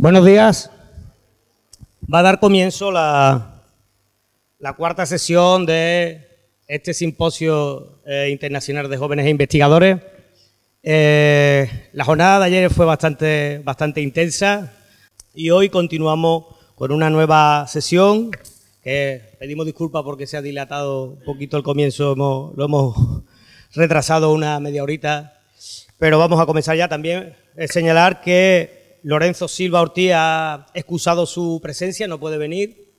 Buenos días. Va a dar comienzo la cuarta sesión de este simposio internacional de jóvenes e investigadores. La jornada de ayer fue bastante intensa y hoy continuamos con una nueva sesión que pedimos disculpas porque se ha dilatado un poquito el comienzo, lo hemos retrasado una media horita, pero vamos a comenzar ya. También señalar que Lorenzo Silva Ortiz ha excusado su presencia, no puede venir,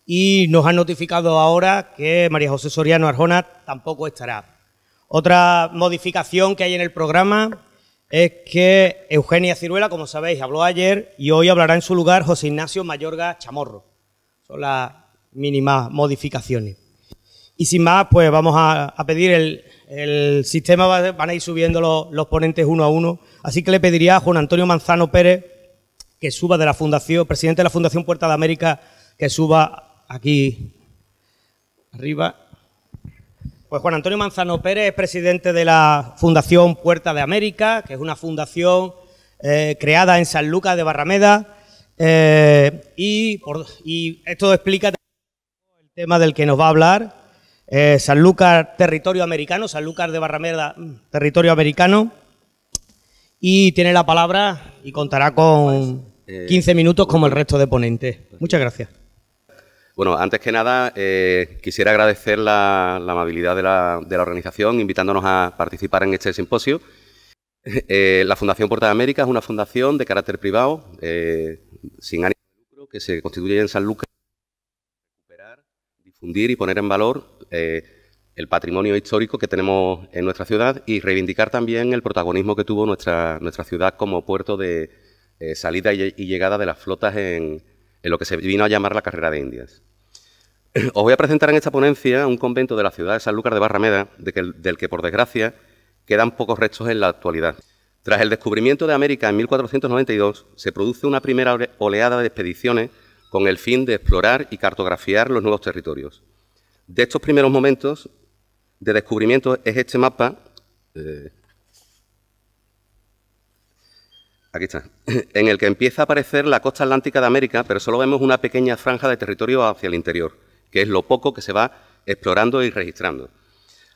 y nos han notificado ahora que María José Soriano Arjona tampoco estará. Otra modificación que hay en el programa es que Eugenia Ciruela, como sabéis, habló ayer y hoy hablará en su lugar José Ignacio Mayorga Chamorro. Son las mínimas modificaciones. Y sin más, pues vamos a pedir el sistema, van a ir subiendo los ponentes uno a uno, así que le pediría a Juan Antonio Manzano Pérez que suba de la Fundación, presidente de la Fundación Puerta de América, que suba aquí arriba. Pues Juan Antonio Manzano Pérez es presidente de la Fundación Puerta de América, que es una fundación creada en Sanlúcar de Barrameda, y esto explica el tema del que nos va a hablar. Sanlúcar, territorio americano, Sanlúcar de Barrameda, territorio americano, y tiene la palabra y contará con 15 minutos como el resto de ponentes. Muchas gracias. Bueno, antes que nada, quisiera agradecer la amabilidad de la organización, invitándonos a participar en este simposio. La Fundación Puerta de América es una fundación de carácter privado, sin ánimo de lucro, que se constituye en Sanlúcar para recuperar, difundir y poner en valor el patrimonio histórico que tenemos en nuestra ciudad y reivindicar también el protagonismo que tuvo nuestra ciudad como puerto de salida y llegada de las flotas en lo que se vino a llamar la Carrera de Indias. Os voy a presentar en esta ponencia un convento de la ciudad de Sanlúcar de Barrameda, del que, por desgracia, quedan pocos restos en la actualidad. Tras el descubrimiento de América en 1492, se produce una primera oleada de expediciones con el fin de explorar y cartografiar los nuevos territorios. De estos primeros momentos de descubrimiento es este mapa, aquí está, en el que empieza a aparecer la costa atlántica de América, pero solo vemos una pequeña franja de territorio hacia el interior, que es lo poco que se va explorando y registrando.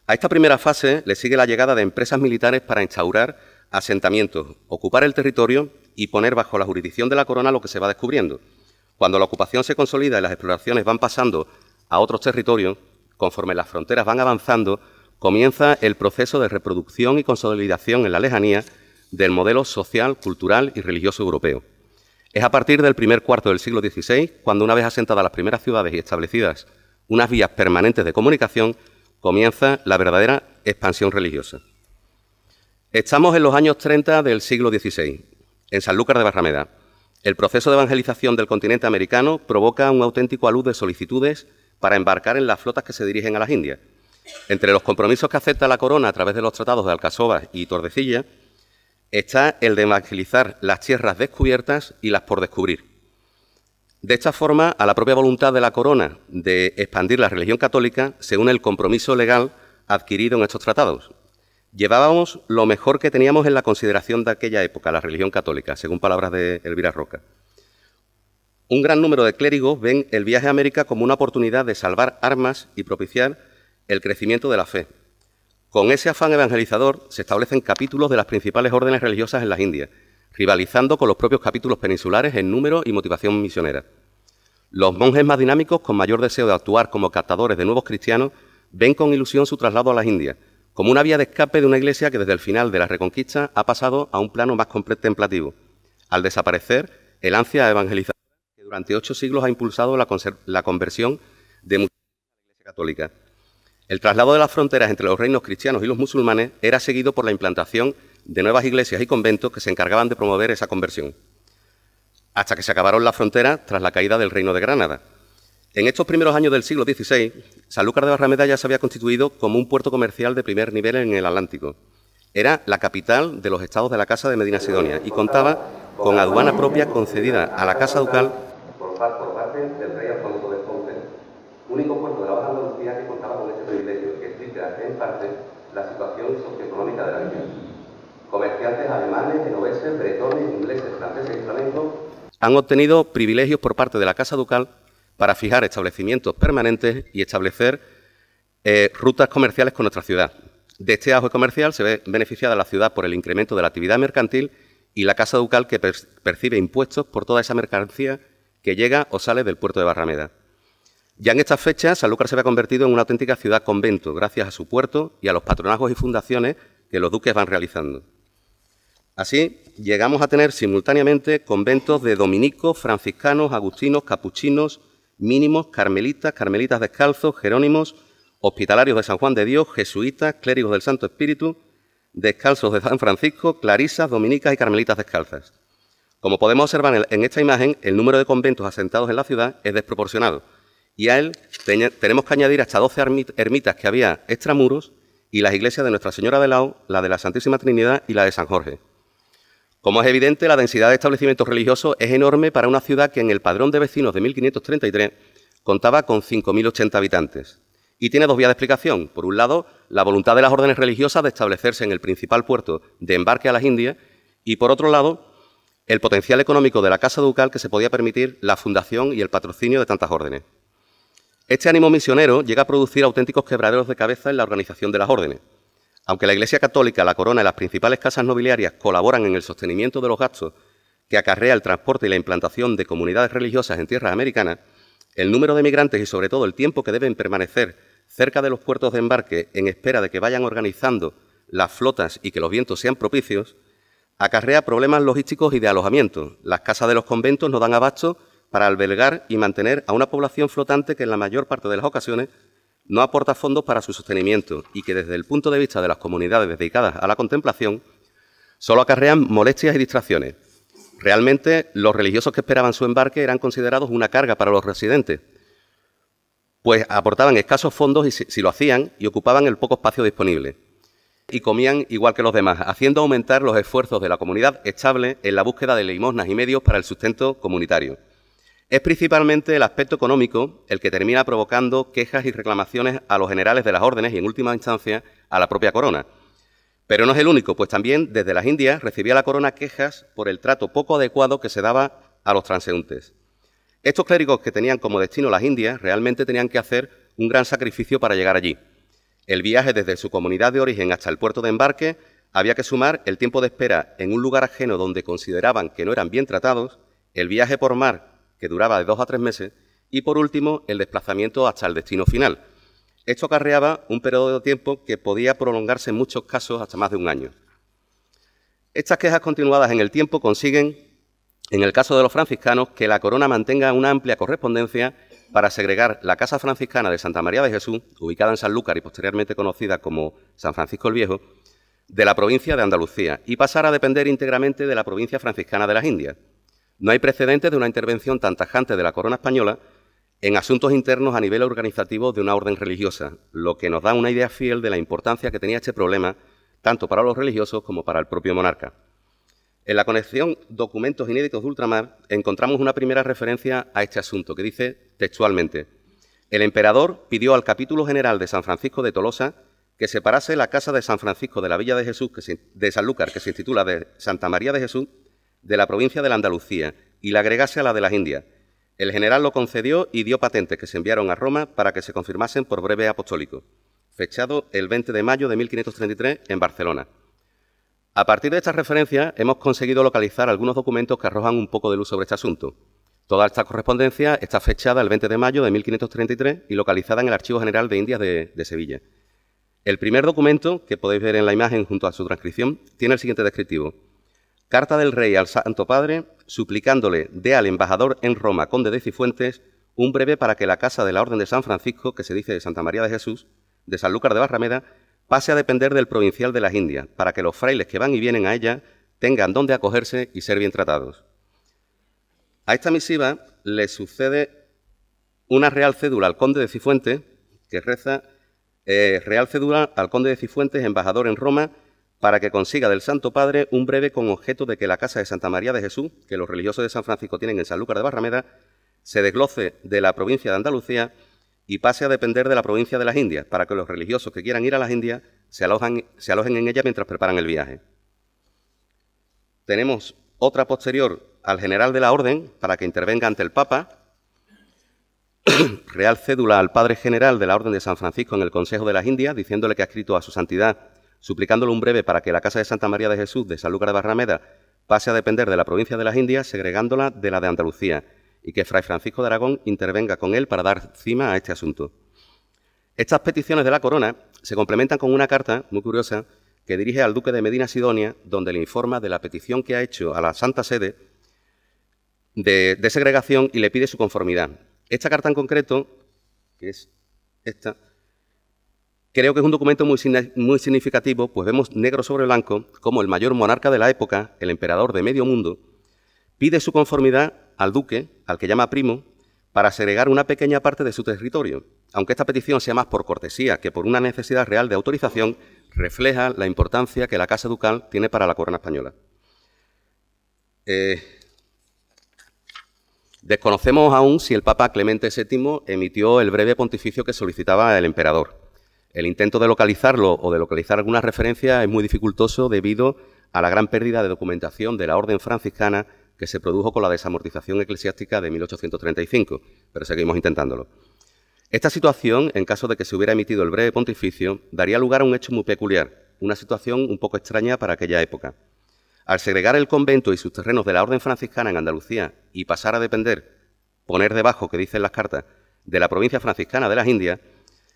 A esta primera fase le sigue la llegada de empresas militares para instaurar asentamientos, ocupar el territorio y poner bajo la jurisdicción de la corona lo que se va descubriendo. Cuando la ocupación se consolida y las exploraciones van pasando a otros territorios, conforme las fronteras van avanzando, comienza el proceso de reproducción y consolidación en la lejanía del modelo social, cultural y religioso europeo. Es a partir del primer cuarto del siglo XVI, cuando una vez asentadas las primeras ciudades y establecidas unas vías permanentes de comunicación, comienza la verdadera expansión religiosa. Estamos en los años 30 del siglo XVI, en Sanlúcar de Barrameda. El proceso de evangelización del continente americano provoca un auténtico alud de solicitudes para embarcar en las flotas que se dirigen a las Indias. Entre los compromisos que acepta la corona a través de los tratados de Alcasovas y Tordesillas está el de evangelizar las tierras descubiertas y las por descubrir. De esta forma, a la propia voluntad de la corona de expandir la religión católica se une el compromiso legal adquirido en estos tratados. Llevábamos lo mejor que teníamos en la consideración de aquella época, la religión católica, según palabras de Elvira Roca. Un gran número de clérigos ven el viaje a América como una oportunidad de salvar armas y propiciar el crecimiento de la fe. Con ese afán evangelizador se establecen capítulos de las principales órdenes religiosas en las Indias, rivalizando con los propios capítulos peninsulares en número y motivación misionera. Los monjes más dinámicos, con mayor deseo de actuar como captadores de nuevos cristianos, ven con ilusión su traslado a las Indias, como una vía de escape de una iglesia que desde el final de la Reconquista ha pasado a un plano más contemplativo, al desaparecer el ansia evangelizadora que durante 8 siglos ha impulsado la conversión de muchos a la Iglesia católica. El traslado de las fronteras entre los reinos cristianos y los musulmanes era seguido por la implantación de nuevas iglesias y conventos que se encargaban de promover esa conversión, hasta que se acabaron las fronteras tras la caída del Reino de Granada. En estos primeros años del siglo XVI, Sanlúcar de Barrameda ya se había constituido como un puerto comercial de primer nivel en el Atlántico. Era la capital de los estados de la Casa de Medina Sidonia y contaba con aduana propia concedida a la Casa Ducal por parte del rey Alfonso de Ponce, único puerto de la Baja Andalucía que contaba con este privilegio, que explica en parte la situación socioeconómica de la villa. comerciantes alemanes, genoveses, bretones, ingleses, franceses y flamencos, han obtenido privilegios por parte de la Casa Ducal para fijar establecimientos permanentes y establecer rutas comerciales con nuestra ciudad. De este auge comercial se ve beneficiada la ciudad por el incremento de la actividad mercantil y la Casa Ducal que percibe impuestos por toda esa mercancía que llega o sale del puerto de Barrameda. Ya en estas fechas, Sanlúcar se ve convertido en una auténtica ciudad-convento, gracias a su puerto y a los patronazgos y fundaciones que los duques van realizando. Así, llegamos a tener simultáneamente conventos de dominicos, franciscanos, agustinos, capuchinos, mínimos, carmelitas, carmelitas descalzos, jerónimos, hospitalarios de San Juan de Dios, jesuitas, clérigos del Santo Espíritu, descalzos de San Francisco, clarisas, dominicas y carmelitas descalzas. Como podemos observar en esta imagen, el número de conventos asentados en la ciudad es desproporcionado y a él tenemos que añadir hasta 12 ermitas que había extramuros y las iglesias de Nuestra Señora de Lao, la de la Santísima Trinidad y la de San Jorge. Como es evidente, la densidad de establecimientos religiosos es enorme para una ciudad que en el padrón de vecinos de 1533 contaba con 5.080 habitantes. Y tiene dos vías de explicación. Por un lado, la voluntad de las órdenes religiosas de establecerse en el principal puerto de embarque a las Indias y, por otro lado, el potencial económico de la Casa Ducal que se podía permitir la fundación y el patrocinio de tantas órdenes. Este ánimo misionero llega a producir auténticos quebraderos de cabeza en la organización de las órdenes. Aunque la Iglesia Católica, la Corona y las principales casas nobiliarias colaboran en el sostenimiento de los gastos que acarrea el transporte y la implantación de comunidades religiosas en tierras americanas, el número de migrantes y sobre todo el tiempo que deben permanecer cerca de los puertos de embarque en espera de que vayan organizando las flotas y que los vientos sean propicios, acarrea problemas logísticos y de alojamiento. Las casas de los conventos no dan abasto para albergar y mantener a una población flotante que en la mayor parte de las ocasiones no aporta fondos para su sostenimiento y que desde el punto de vista de las comunidades dedicadas a la contemplación solo acarrean molestias y distracciones. Realmente los religiosos que esperaban su embarque eran considerados una carga para los residentes, pues aportaban escasos fondos y si lo hacían y ocupaban el poco espacio disponible. Y comían igual que los demás, haciendo aumentar los esfuerzos de la comunidad estable en la búsqueda de limosnas y medios para el sustento comunitario. Es principalmente el aspecto económico el que termina provocando quejas y reclamaciones a los generales de las órdenes y, en última instancia, a la propia corona. Pero no es el único, pues también desde las Indias recibía la corona quejas por el trato poco adecuado que se daba a los transeúntes. Estos clérigos que tenían como destino las Indias realmente tenían que hacer un gran sacrificio para llegar allí. El viaje desde su comunidad de origen hasta el puerto de embarque había que sumar el tiempo de espera en un lugar ajeno donde consideraban que no eran bien tratados, el viaje por mar, que duraba de 2 a 3 meses, y por último, el desplazamiento hasta el destino final. Esto acarreaba un periodo de tiempo que podía prolongarse en muchos casos hasta más de un año. Estas quejas continuadas en el tiempo consiguen, en el caso de los franciscanos, que la corona mantenga una amplia correspondencia para segregar la Casa Franciscana de Santa María de Jesús, ubicada en Sanlúcar y posteriormente conocida como San Francisco el Viejo, de la provincia de Andalucía y pasar a depender íntegramente de la provincia franciscana de las Indias. No hay precedentes de una intervención tan tajante de la corona española en asuntos internos a nivel organizativo de una orden religiosa, lo que nos da una idea fiel de la importancia que tenía este problema tanto para los religiosos como para el propio monarca. En la colección Documentos Inéditos de Ultramar encontramos una primera referencia a este asunto que dice textualmente: el emperador pidió al capítulo general de San Francisco de Tolosa que separase la casa de San Francisco de la Villa de Jesús de Sanlúcar, que se titula de Santa María de Jesús, de la provincia de la Andalucía, y la agregase a la de las Indias. El general lo concedió y dio patentes que se enviaron a Roma para que se confirmasen por breve apostólico, fechado el 20 de mayo de 1533 en Barcelona. A partir de estas referencias hemos conseguido localizar algunos documentos que arrojan un poco de luz sobre este asunto. Toda esta correspondencia está fechada el 20 de mayo de 1533 y localizada en el Archivo General de Indias de Sevilla. El primer documento, que podéis ver en la imagen junto a su transcripción, tiene el siguiente descriptivo: carta del rey al Santo Padre, suplicándole dé al embajador en Roma, conde de Cifuentes, un breve para que la casa de la Orden de San Francisco, que se dice de Santa María de Jesús, de Sanlúcar de Barrameda, pase a depender del provincial de las Indias, para que los frailes que van y vienen a ella tengan dónde acogerse y ser bien tratados. A esta misiva le sucede una real cédula al conde de Cifuentes, que reza: real cédula al conde de Cifuentes, embajador en Roma, para que consiga del Santo Padre un breve con objeto de que la casa de Santa María de Jesús, que los religiosos de San Francisco tienen en Sanlúcar de Barrameda, se desgloce de la provincia de Andalucía y pase a depender de la provincia de las Indias, para que los religiosos que quieran ir a las Indias se alojen en ella mientras preparan el viaje. tenemos otra posterior al general de la Orden para que intervenga ante el Papa, Real Cédula al Padre General de la Orden de San Francisco en el Consejo de las Indias, diciéndole que ha escrito a su santidad, suplicándole un breve para que la Casa de Santa María de Jesús de Sanlúcar de Barrameda pase a depender de la provincia de las Indias, segregándola de la de Andalucía, y que Fray Francisco de Aragón intervenga con él para dar cima a este asunto. Estas peticiones de la corona se complementan con una carta muy curiosa que dirige al duque de Medina Sidonia, donde le informa de la petición que ha hecho a la Santa Sede de segregación y le pide su conformidad. Esta carta en concreto, que es esta, creo que es un documento muy significativo, pues vemos negro sobre blanco cómo el mayor monarca de la época, el emperador de medio mundo, pide su conformidad al duque, al que llama primo, para segregar una pequeña parte de su territorio. Aunque esta petición sea más por cortesía que por una necesidad real de autorización, refleja la importancia que la Casa Ducal tiene para la corona española. Desconocemos aún si el Papa Clemente VII emitió el breve pontificio que solicitaba el emperador. El intento de localizarlo o de localizar alguna referencia es muy dificultoso debido a la gran pérdida de documentación de la Orden franciscana que se produjo con la desamortización eclesiástica de 1835, pero seguimos intentándolo. Esta situación, en caso de que se hubiera emitido el breve pontificio, daría lugar a un hecho muy peculiar, una situación un poco extraña para aquella época. Al segregar el convento y sus terrenos de la Orden franciscana en Andalucía y pasar a depender, poner debajo, que dicen las cartas, de la provincia franciscana de las Indias,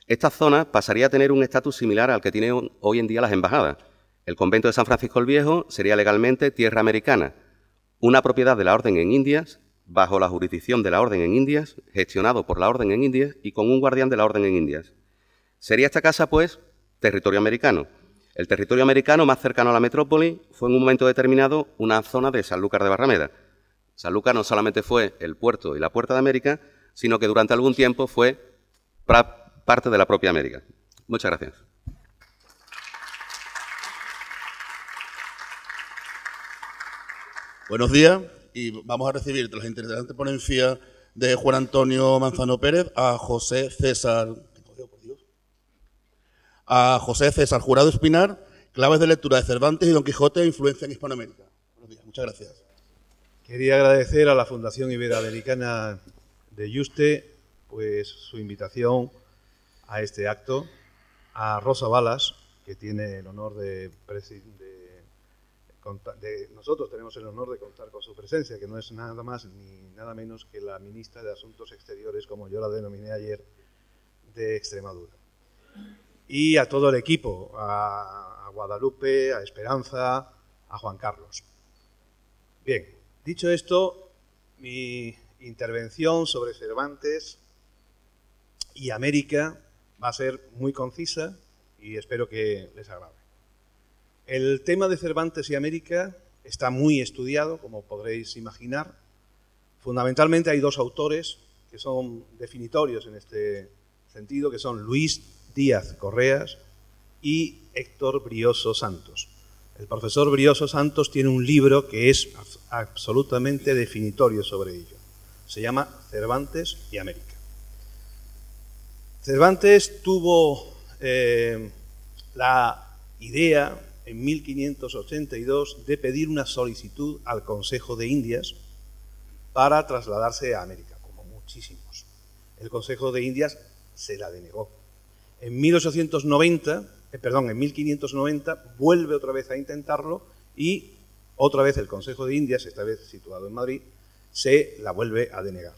esta zona pasaría a tener un estatus similar al que tienen hoy en día las embajadas. El convento de San Francisco el Viejo sería legalmente tierra americana, una propiedad de la Orden en Indias, bajo la jurisdicción de la Orden en Indias, gestionado por la Orden en Indias y con un guardián de la Orden en Indias. Sería esta casa, pues, territorio americano. El territorio americano más cercano a la metrópoli fue en un momento determinado una zona de Sanlúcar de Barrameda. Sanlúcar no solamente fue el puerto y la puerta de América, sino que durante algún tiempo fue parte de la propia América. Muchas gracias. Buenos días y vamos a recibir de las interesantes ponencias de Juan Antonio Manzano Pérez a José César Jurado Espinar, claves de lectura de Cervantes y Don Quijote e influencia en Hispanoamérica. Buenos días, muchas gracias. Quería agradecer a la Fundación Iberoamericana de Yuste pues su invitación a este acto, a Rosa Balas, que tiene el honor nosotros tenemos el honor de contar con su presencia, que no es nada más ni nada menos que la ministra de Asuntos Exteriores, como yo la denominé ayer, de Extremadura. Y a todo el equipo, a Guadalupe, a Esperanza, a Juan Carlos. Bien, dicho esto, mi intervención sobre Cervantes y América va a ser muy concisa y espero que les agrade. El tema de Cervantes y América está muy estudiado, como podréis imaginar. Fundamentalmente hay dos autores que son definitorios en este sentido, que son Luis Díaz Correas y Héctor Brioso Santos. El profesor Brioso Santos tiene un libro que es absolutamente definitorio sobre ello. Se llama Cervantes y América. Cervantes tuvo la idea en 1582 de pedir una solicitud al Consejo de Indias para trasladarse a América, como muchísimos. El Consejo de Indias se la denegó. En 1590 vuelve otra vez a intentarlo y otra vez el Consejo de Indias, esta vez situado en Madrid, se la vuelve a denegar.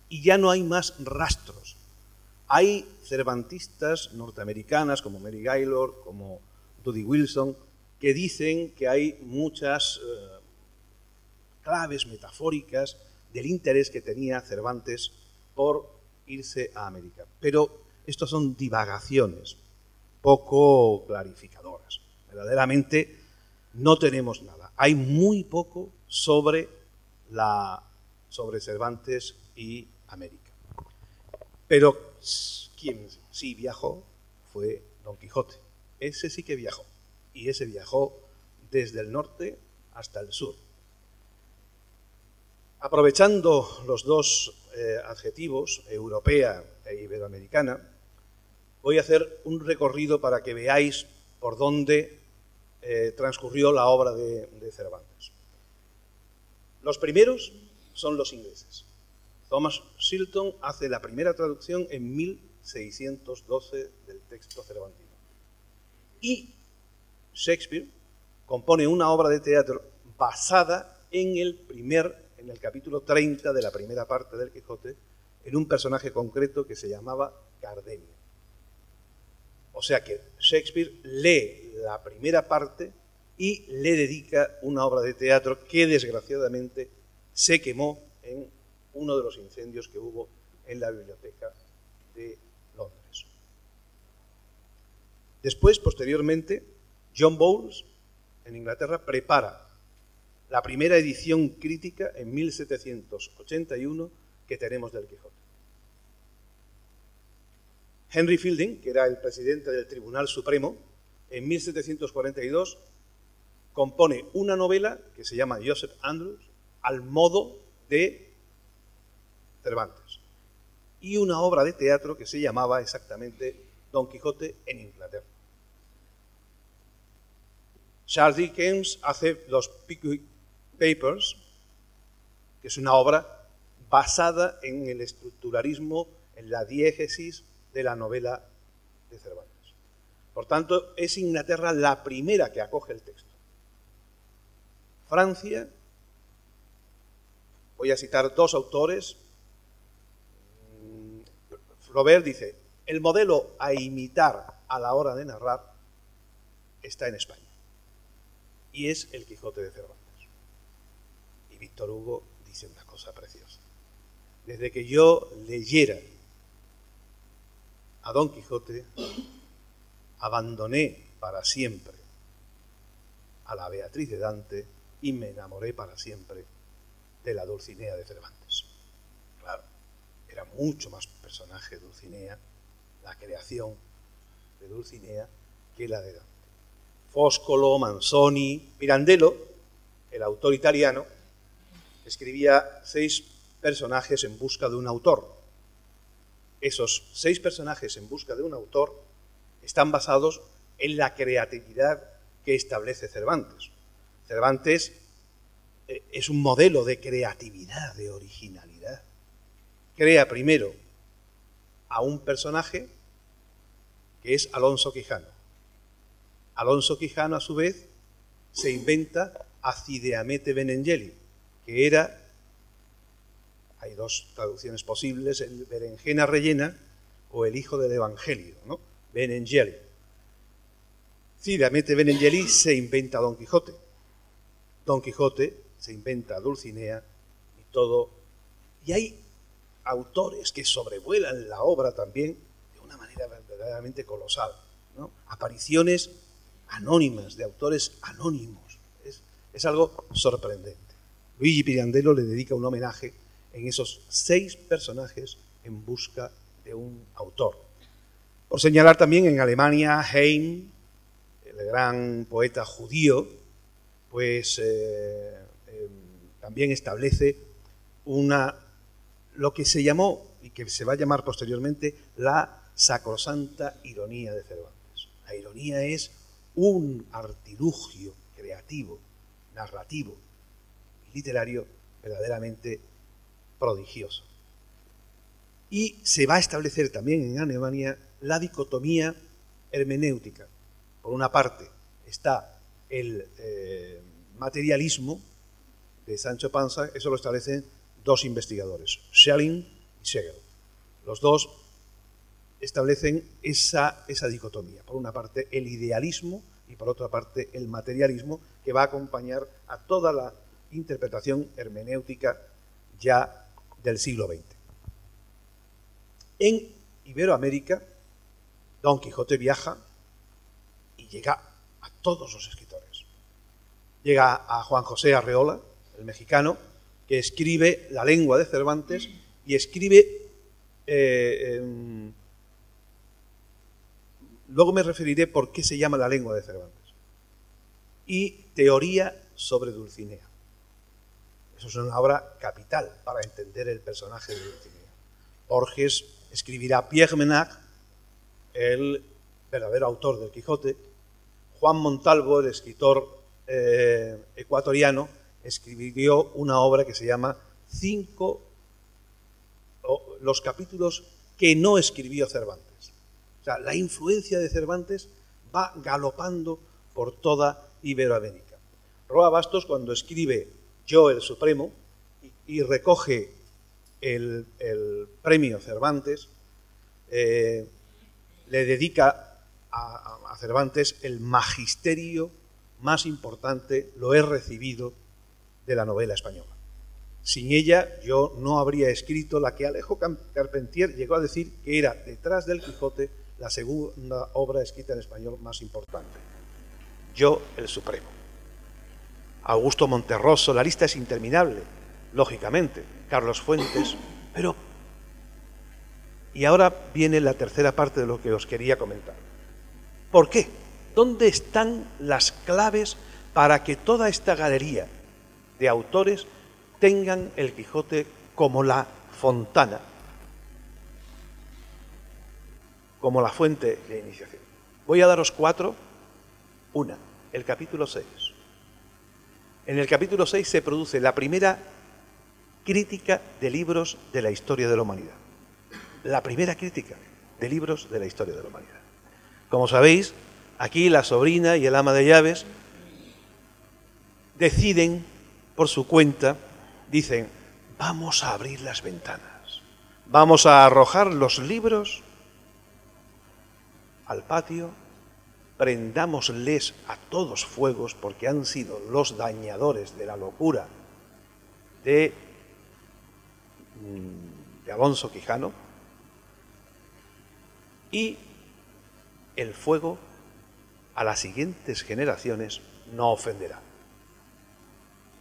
Y ya no hay más rastros. Hay cervantistas norteamericanas como Mary Gaylord, como Judy Wilson, que dicen que hay muchas claves metafóricas del interés que tenía Cervantes por irse a América. Pero estas son divagaciones poco clarificadoras. Verdaderamente no tenemos nada. Hay muy poco sobre Cervantes y América. Pero quien sí viajó fue Don Quijote. Ese sí que viajó, y ese viajó desde el norte hasta el sur. Aprovechando los dos adjetivos, europea e iberoamericana, voy a hacer un recorrido para que veáis por dónde transcurrió la obra de Cervantes. Los primeros son los ingleses. Thomas Shilton hace la primera traducción en 1612 del texto cervantino. Y Shakespeare compone una obra de teatro basada en el capítulo 30 de la primera parte del Quijote, en un personaje concreto que se llamaba Cardenio. O sea que Shakespeare lee la primera parte y le dedica una obra de teatro que desgraciadamente se quemó en uno de los incendios que hubo en la biblioteca de Londres. Después, posteriormente, John Bowles, en Inglaterra, prepara la primera edición crítica en 1781 que tenemos del Quijote. Henry Fielding, que era el presidente del Tribunal Supremo, en 1742 compone una novela que se llama Joseph Andrews, al modo de Cervantes, y una obra de teatro que se llamaba exactamente Don Quijote en Inglaterra. Charles Dickens hace los Pickwick Papers, que es una obra basada en el estructuralismo, en la diégesis de la novela de Cervantes. Por tanto, es Inglaterra la primera que acoge el texto. Francia, voy a citar dos autores. Flaubert dice, el modelo a imitar a la hora de narrar está en España, y es el Quijote de Cervantes. Y Víctor Hugo dice una cosa preciosa. Desde que yo leyera a Don Quijote, abandoné para siempre a la Beatriz de Dante y me enamoré para siempre de la Dulcinea de Cervantes. Claro, era mucho más personaje Dulcinea, la creación de Dulcinea, que la de Dante. Foscolo, Manzoni, Pirandello, el autor italiano, escribía 6 personajes en busca de un autor. Esos 6 personajes en busca de un autor están basados en la creatividad que establece Cervantes. Cervantes es un modelo de creatividad, de originalidad. Crea primero a un personaje que es Alonso Quijano. Alonso Quijano, a su vez, se inventa a Cide Hamete Benengeli, que era, hay 2 traducciones posibles, el berenjena rellena o el hijo del Evangelio, ¿no? Benengeli. Cide Hamete Benengeli se inventa a Don Quijote. Don Quijote se inventa a Dulcinea y todo. Y hay autores que sobrevuelan la obra también de una manera verdaderamente colosal, ¿no? Apariciones anónimas, de autores anónimos. Es algo sorprendente. Luigi Pirandello le dedica un homenaje en esos 6 personajes en busca de un autor. Por señalar también, en Alemania, Heine, el gran poeta judío, pues también establece lo que se llamó y que se va a llamar posteriormente la sacrosanta ironía de Cervantes. La ironía es un artilugio creativo, narrativo y literario verdaderamente prodigioso. Y se va a establecer también en Alemania la dicotomía hermenéutica. Por una parte está el materialismo de Sancho Panza, eso lo establecen 2 investigadores, Schelling y Schlegel. Los 2 establecen esa dicotomía. Por una parte el idealismo y por otra parte el materialismo, que va a acompañar a toda la interpretación hermenéutica ya del siglo XX. En Iberoamérica, Don Quijote viaja y llega a todos los escritores. Llega a Juan José Arreola, el mexicano, que escribe La lengua de Cervantes y escribe, luego me referiré por qué se llama La lengua de Cervantes, y Teoría sobre Dulcinea. Eso es una obra capital para entender el personaje de Dulcinea. Borges escribirá Pierre Menard, el verdadero autor del Quijote. Juan Montalvo, el escritor ecuatoriano, escribió una obra que se llama los capítulos que no escribió Cervantes. O sea, la influencia de Cervantes va galopando por toda Iberoamérica. Roa Bastos, cuando escribe Yo el Supremo y recoge el premio Cervantes, le dedica a Cervantes el magisterio más importante, lo he recibido, de la novela española. Sin ella yo no habría escrito la que Alejo Carpentier llegó a decir que era, detrás del Quijote, la segunda obra escrita en español más importante. Yo el Supremo. Augusto Monterroso, la lista es interminable, lógicamente. Carlos Fuentes, pero... Y ahora viene la tercera parte de lo que os quería comentar. ¿Por qué? ¿Dónde están las claves para que toda esta galería de autores tengan el Quijote como la fontana, como la fuente de iniciación? Voy a daros 4. Una, el capítulo 6. En el capítulo 6 se produce la primera crítica de libros de la historia de la humanidad. La primera crítica de libros de la historia de la humanidad. Como sabéis, aquí la sobrina y el ama de llaves deciden por su cuenta, dicen, vamos a abrir las ventanas, vamos a arrojar los libros al patio, prendámosles a todos fuegos porque han sido los dañadores de la locura de Alonso Quijano, y el fuego a las siguientes generaciones no ofenderá.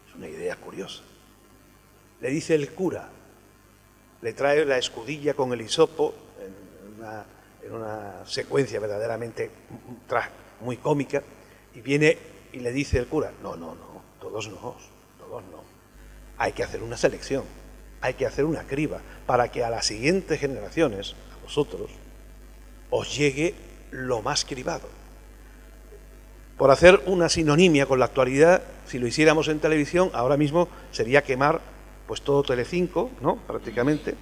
Es una idea curiosa. Le dice el cura, le trae la escudilla con el hisopo en una secuencia verdaderamente muy cómica, y viene y le dice el cura, no, todos no. Hay que hacer una selección, hay que hacer una criba para que a las siguientes generaciones, a vosotros, os llegue lo más cribado. Por hacer una sinonimia con la actualidad, si lo hiciéramos en televisión, ahora mismo sería quemar pues todo Telecinco, ¿no?, prácticamente,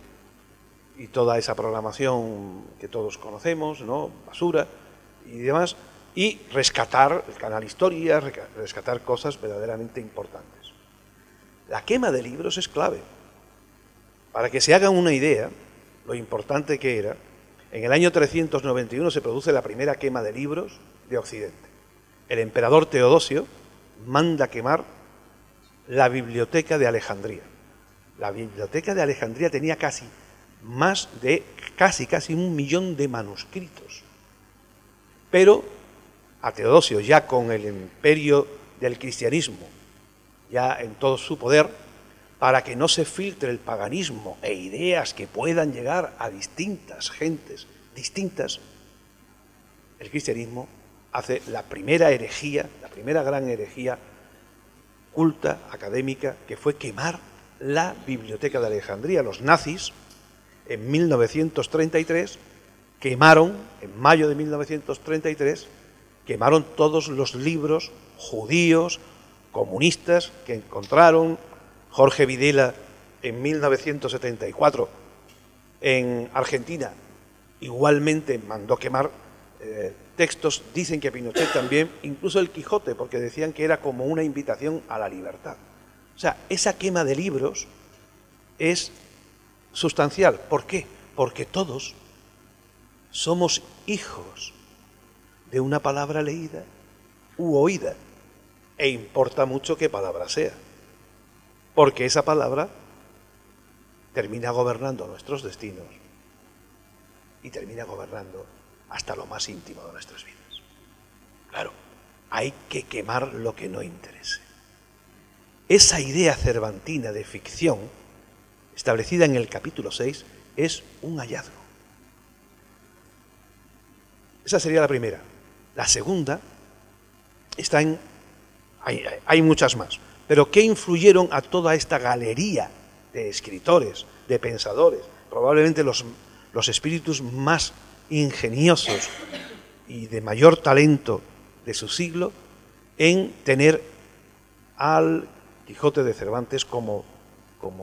y toda esa programación que todos conocemos, ¿no?, basura y demás, y rescatar el canal Historia, rescatar cosas verdaderamente importantes. La quema de libros es clave. Para que se hagan una idea, lo importante que era, en el año 391 se produce la primera quema de libros de Occidente. El emperador Teodosio manda quemar la biblioteca de Alejandría. La biblioteca de Alejandría tenía casi 1 millón de manuscritos. Pero a Teodosio, ya con el imperio del cristianismo, ya en todo su poder, para que no se filtre el paganismo e ideas que puedan llegar a distintas gentes distintas, el cristianismo hace la primera herejía, la primera gran herejía culta, académica, que fue quemar la biblioteca de Alejandría. Los nazis, en 1933, quemaron, en mayo de 1933, quemaron todos los libros judíos, comunistas que encontraron. Jorge Videla, en 1974, en Argentina, igualmente mandó quemar textos. Dicen que Pinochet también, incluso el Quijote, porque decían que era como una invitación a la libertad. O sea, esa quema de libros es sustancial. ¿Por qué? Porque todos somos hijos de una palabra leída u oída, e importa mucho qué palabra sea, porque esa palabra termina gobernando nuestros destinos y termina gobernando hasta lo más íntimo de nuestras vidas. Claro, hay que quemar lo que no interese. Esa idea cervantina de ficción, establecida en el capítulo 6, es un hallazgo. Esa sería la primera. La segunda está en... Hay muchas más, pero ¿qué influyeron a toda esta galería de escritores, de pensadores? Probablemente los espíritus más ingeniosos y de mayor talento de su siglo en tener al Quijote de Cervantes como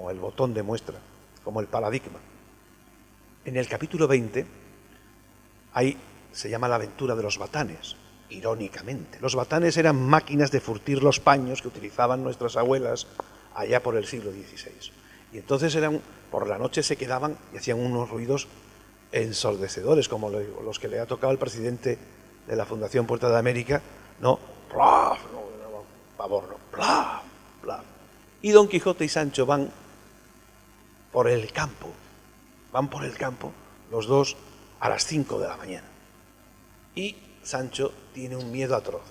el botón de muestra, como el paradigma. En el capítulo 20 se llama la aventura de los batanes, irónicamente. Los batanes eran máquinas de furtir los paños que utilizaban nuestras abuelas allá por el siglo XVI. Y entonces por la noche se quedaban y hacían unos ruidos ensordecedores, como los que le ha tocado al presidente de la Fundación Puerta de América, ¿no? ¡Plaf! No, pavor, no. ¡Plaf! ¡Plaf! Y Don Quijote y Sancho van por el campo, los dos a las 5 de la mañana. Y Sancho tiene un miedo atroz.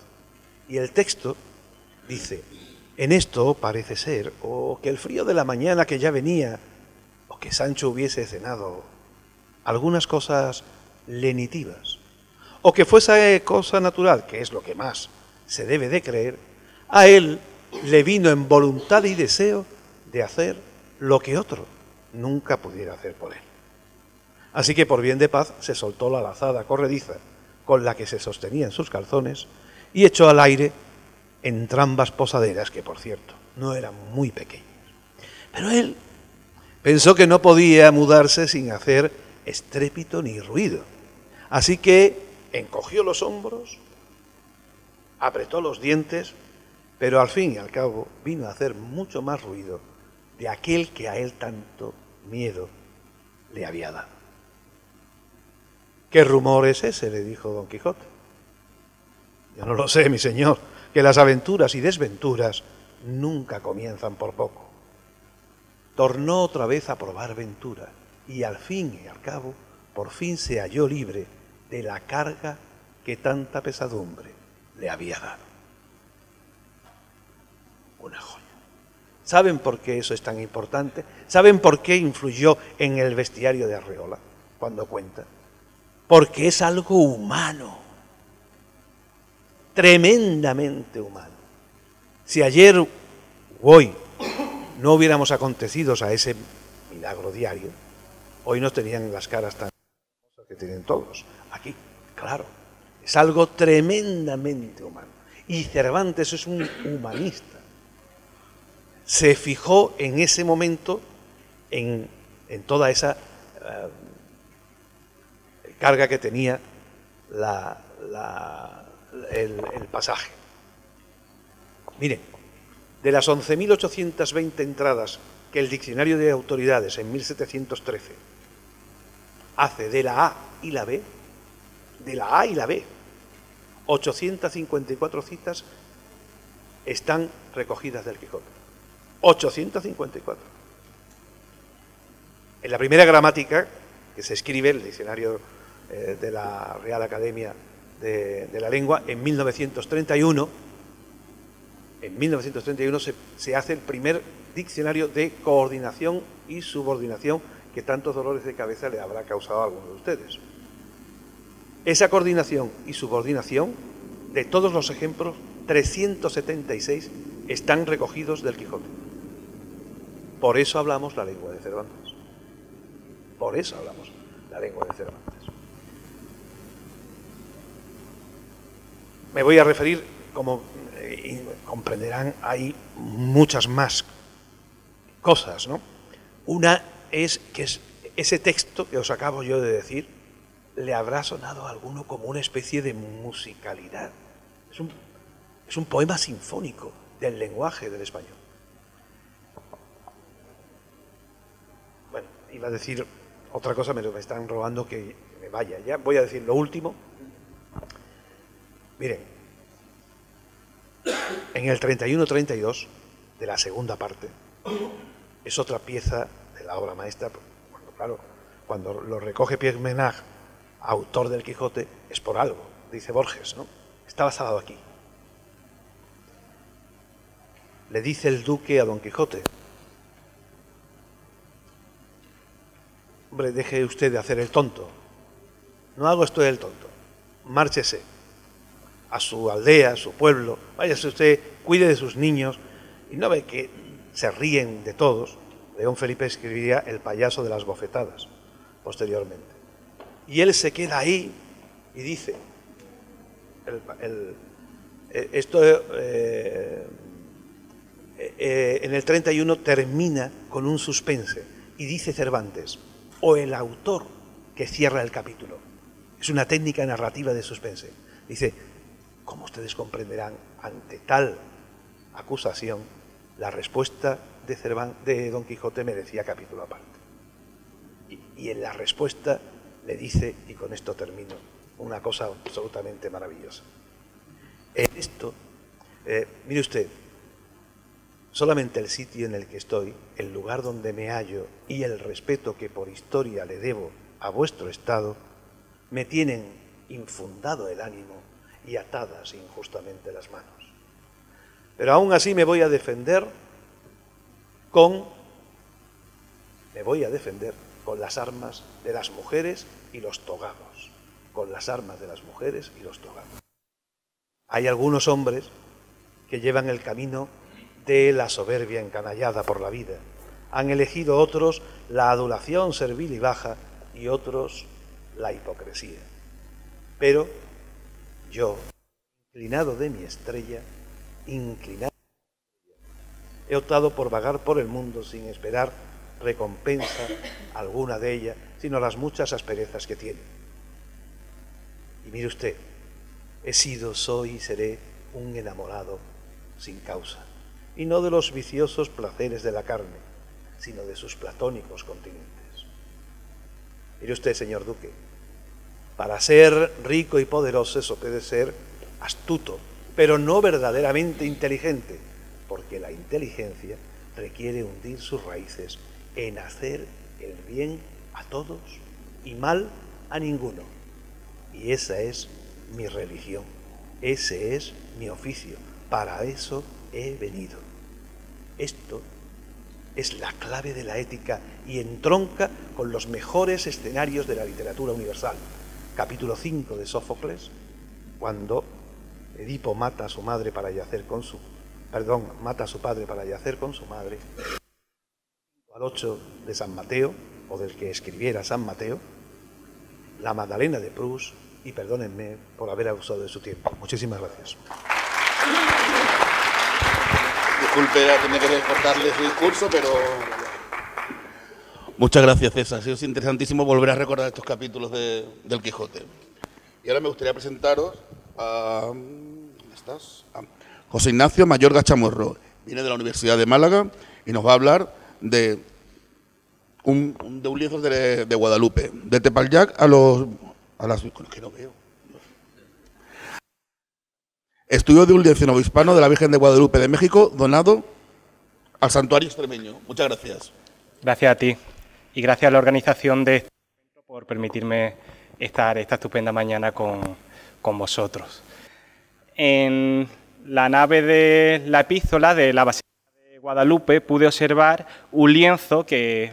Y el texto dice: en esto parece ser, o que el frío de la mañana que ya venía, o que Sancho hubiese cenado algunas cosas lenitivas, o que fuese cosa natural, que es lo que más se debe de creer, a él le vino en voluntad y deseo de hacer lo que otro nunca pudiera hacer por él. Así que por bien de paz se soltó la lazada corrediza con la que se sostenían sus calzones y echó al aire entrambas posaderas, que por cierto no eran muy pequeñas. Pero él pensó que no podía mudarse sin hacer estrépito ni ruido. Así que encogió los hombros, apretó los dientes, pero al fin y al cabo vino a hacer mucho más ruido de aquel que a él tanto miedo le había dado. ¿Qué rumor es ese?, le dijo Don Quijote. Yo no lo sé, mi señor, que las aventuras y desventuras nunca comienzan por poco. Tornó otra vez a probar ventura y al fin y al cabo, por fin se halló libre de la carga que tanta pesadumbre le había dado. Una joya. ¿Saben por qué eso es tan importante? ¿Saben por qué influyó en el bestiario de Arreola cuando cuenta? Porque es algo humano, tremendamente humano. Si ayer o hoy no hubiéramos acontecidos a ese milagro diario, hoy no tenían las caras tan que tienen todos. Aquí, claro, es algo tremendamente humano. Y Cervantes es un humanista. Se fijó en ese momento, en toda esa carga que tenía el pasaje. Miren, de las 11.820 entradas que el Diccionario de Autoridades en 1713 hace de la A y la B, 854 citas están recogidas del Quijote. 854. En la primera gramática que se escribe, el diccionario de la Real Academia de la Lengua, en 1931 se hace el primer diccionario de coordinación y subordinación que tantos dolores de cabeza le habrá causado a algunos de ustedes. Esa coordinación y subordinación, de todos los ejemplos, 376 están recogidos del Quijote. Por eso hablamos la lengua de Cervantes. Por eso hablamos la lengua de Cervantes. Me voy a referir, como comprenderán, hay muchas más cosas, ¿no? Una es que ese texto que os acabo yo de decir le habrá sonado a alguno como una especie de musicalidad. Es un poema sinfónico del lenguaje del español. Bueno, iba a decir otra cosa, me están robando que me vaya. Ya voy a decir lo último. Miren, en el 31-32 de la segunda parte es otra pieza de la obra maestra. Cuando lo recoge Pierre Menard, autor del Quijote, es por algo, dice Borges, ¿no? Está basado aquí. Le dice el duque a Don Quijote: hombre, deje usted de hacer el tonto. No hago esto del tonto. Márchese a su aldea, a su pueblo, váyase usted, cuide de sus niños. Y no ve que se ríen de todos. León Felipe escribiría El payaso de las bofetadas posteriormente. Y él se queda ahí y dice, En el 31 termina con un suspense y dice Cervantes, o el autor que cierra el capítulo. Es una técnica narrativa de suspense. Dice, como ustedes comprenderán, ante tal acusación, la respuesta de Don Quijote merecía capítulo aparte. Y en la respuesta le dice, y con esto termino, una cosa absolutamente maravillosa. En esto, mire usted, solamente el sitio en el que estoy, el lugar donde me hallo y el respeto que por historia le debo a vuestro estado, me tienen infundado el ánimo y atadas injustamente las manos. Pero aún así me voy a defender con las armas de las mujeres y los togados. Con las armas de las mujeres y los togados. Hay algunos hombres que llevan el camino de la soberbia encanallada por la vida. Han elegido otros la adulación servil y baja y otros la hipocresía. Pero yo, inclinado de mi estrella, he optado por vagar por el mundo sin esperar recompensa alguna de ella, sino las muchas asperezas que tiene. Y mire usted, he sido, soy y seré un enamorado sin causa, y no de los viciosos placeres de la carne, sino de sus platónicos continentes. Mire usted, señor duque, para ser rico y poderoso eso puede ser astuto, pero no verdaderamente inteligente, porque la inteligencia requiere hundir sus raíces en hacer el bien a todos y mal a ninguno. Y esa es mi religión, ese es mi oficio, para eso he venido. Esto es la clave de la ética y entronca con los mejores escenarios de la literatura universal. Capítulo 5 de Sófocles, cuando Edipo mata a su madre para yacer con su... mata a su padre para yacer con su madre. Al 8 de San Mateo, o del que escribiera San Mateo, la Magdalena de Proust, y perdónenme por haber abusado de su tiempo. Muchísimas gracias. Disculpe, tenía que cortarle su discurso, pero... Muchas gracias, César. Ha sido interesantísimo volver a recordar estos capítulos del Quijote. Y ahora me gustaría presentaros a... ¿Dónde estás? José Ignacio Mayorga Chamorro. Viene de la Universidad de Málaga y nos va a hablar de un lienzo de Guadalupe. De Tepeyac a las... que no veo. Estudio de un lienzo novohispano de la Virgen de Guadalupe de México, donado al Santuario Extremeño. Muchas gracias. Gracias a ti y gracias a la organización de este evento por permitirme estar esta estupenda mañana con vosotros. En la nave de la epístola de la Basílica de Guadalupe pude observar un lienzo que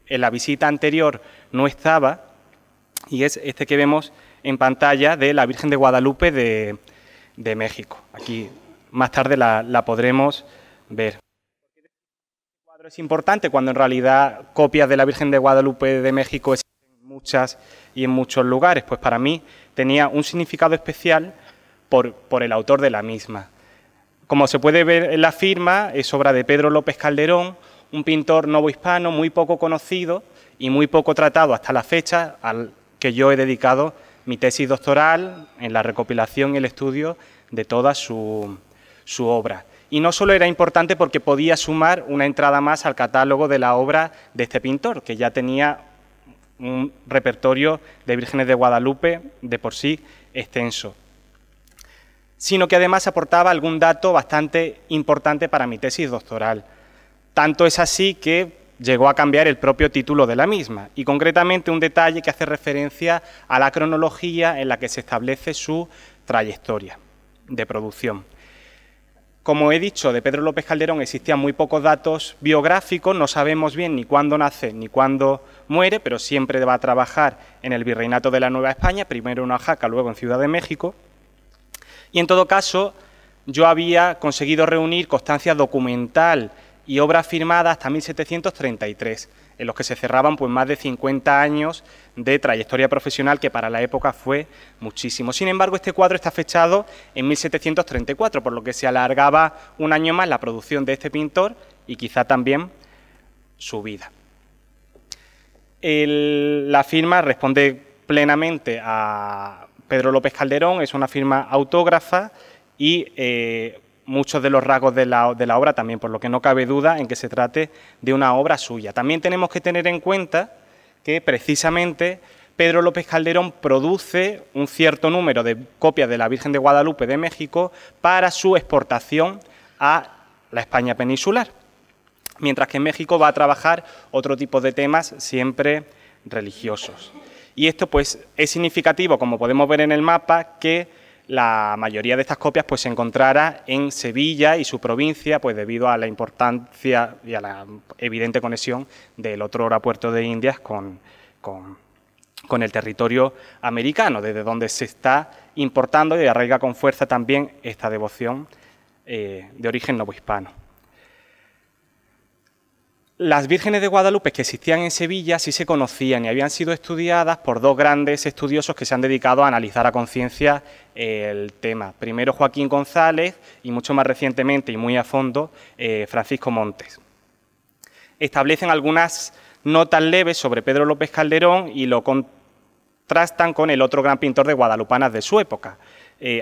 en la visita anterior no estaba, y es este que vemos en pantalla de la Virgen de Guadalupe de México. Aquí más tarde la podremos ver. Este cuadro es importante cuando en realidad copias de la Virgen de Guadalupe de México existen muchas y en muchos lugares. Pues para mí tenía un significado especial por el autor de la misma. Como se puede ver en la firma, es obra de Pedro López Calderón, un pintor novohispano muy poco conocido y muy poco tratado hasta la fecha, al que yo he dedicado mi tesis doctoral en la recopilación y el estudio de toda su obra. Y no solo era importante porque podía sumar una entrada más al catálogo de la obra de este pintor, que ya tenía un repertorio de vírgenes de Guadalupe de por sí extenso, sino que además aportaba algún dato bastante importante para mi tesis doctoral. Tanto es así que llegó a cambiar el propio título de la misma, y concretamente un detalle que hace referencia a la cronología en la que se establece su trayectoria de producción. Como he dicho, de Pedro López Calderón existían muy pocos datos biográficos, no sabemos bien ni cuándo nace ni cuándo muere, pero siempre va a trabajar en el Virreinato de la Nueva España, primero en Oaxaca, luego en Ciudad de México. Y en todo caso, yo había conseguido reunir constancia documental y obra firmada hasta 1733. en los que se cerraban pues más de 50 años de trayectoria profesional, que para la época fue muchísimo. Sin embargo, este cuadro está fechado en 1734, por lo que se alargaba un año más la producción de este pintor y quizá también su vida. La firma responde plenamente a Pedro López Calderón, es una firma autógrafa y muchos de los rasgos de la obra también, por lo que no cabe duda en que se trate de una obra suya. También tenemos que tener en cuenta que precisamente Pedro López Calderón produce un cierto número de copias de la Virgen de Guadalupe de México para su exportación a la España peninsular, mientras que en México va a trabajar otro tipo de temas siempre religiosos. Y esto pues es significativo, como podemos ver en el mapa, que la mayoría de estas copias pues se encontrara en Sevilla y su provincia, pues debido a la importancia y a la evidente conexión del otrora puerto de Indias con el territorio americano, desde donde se está importando y arraiga con fuerza también esta devoción de origen novohispano. Las vírgenes de Guadalupe que existían en Sevilla sí se conocían y habían sido estudiadas por dos grandes estudiosos que se han dedicado a analizar a conciencia el tema. Primero Joaquín González y mucho más recientemente y muy a fondo Francisco Montes. Establecen algunas notas leves sobre Pedro López Calderón y lo contrastan con el otro gran pintor de guadalupanas de su época,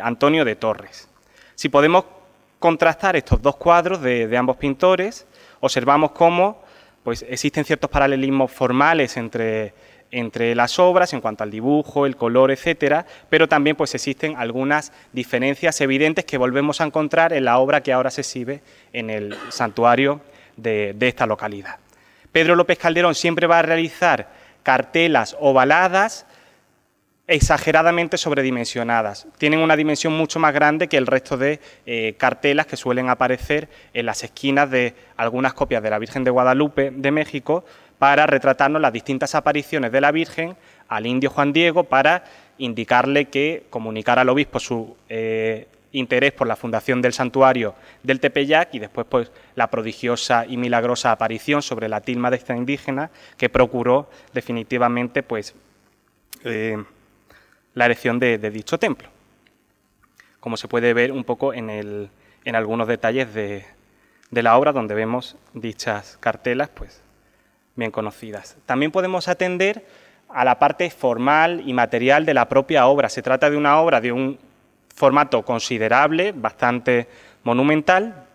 Antonio de Torres. Si podemos contrastar estos dos cuadros de ambos pintores, observamos cómo pues, existen ciertos paralelismos formales entre las obras en cuanto al dibujo, el color, etcétera, pero también pues, existen algunas diferencias evidentes que volvemos a encontrar en la obra que ahora se exhibe en el santuario de esta localidad. Pedro López Calderón siempre va a realizar cartelas ovaladas exageradamente sobredimensionadas. Tienen una dimensión mucho más grande que el resto de cartelas que suelen aparecer en las esquinas de algunas copias de la Virgen de Guadalupe de México para retratarnos las distintas apariciones de la Virgen al indio Juan Diego para indicarle que comunicara al obispo su interés por la fundación del santuario del Tepeyac y después pues, la prodigiosa y milagrosa aparición sobre la tilma de esta indígena que procuró definitivamente pues, la erección de dicho templo, como se puede ver un poco en algunos detalles de la obra donde vemos dichas cartelas pues, bien conocidas. También podemos atender a la parte formal y material de la propia obra. Se trata de una obra de un formato considerable, bastante monumental,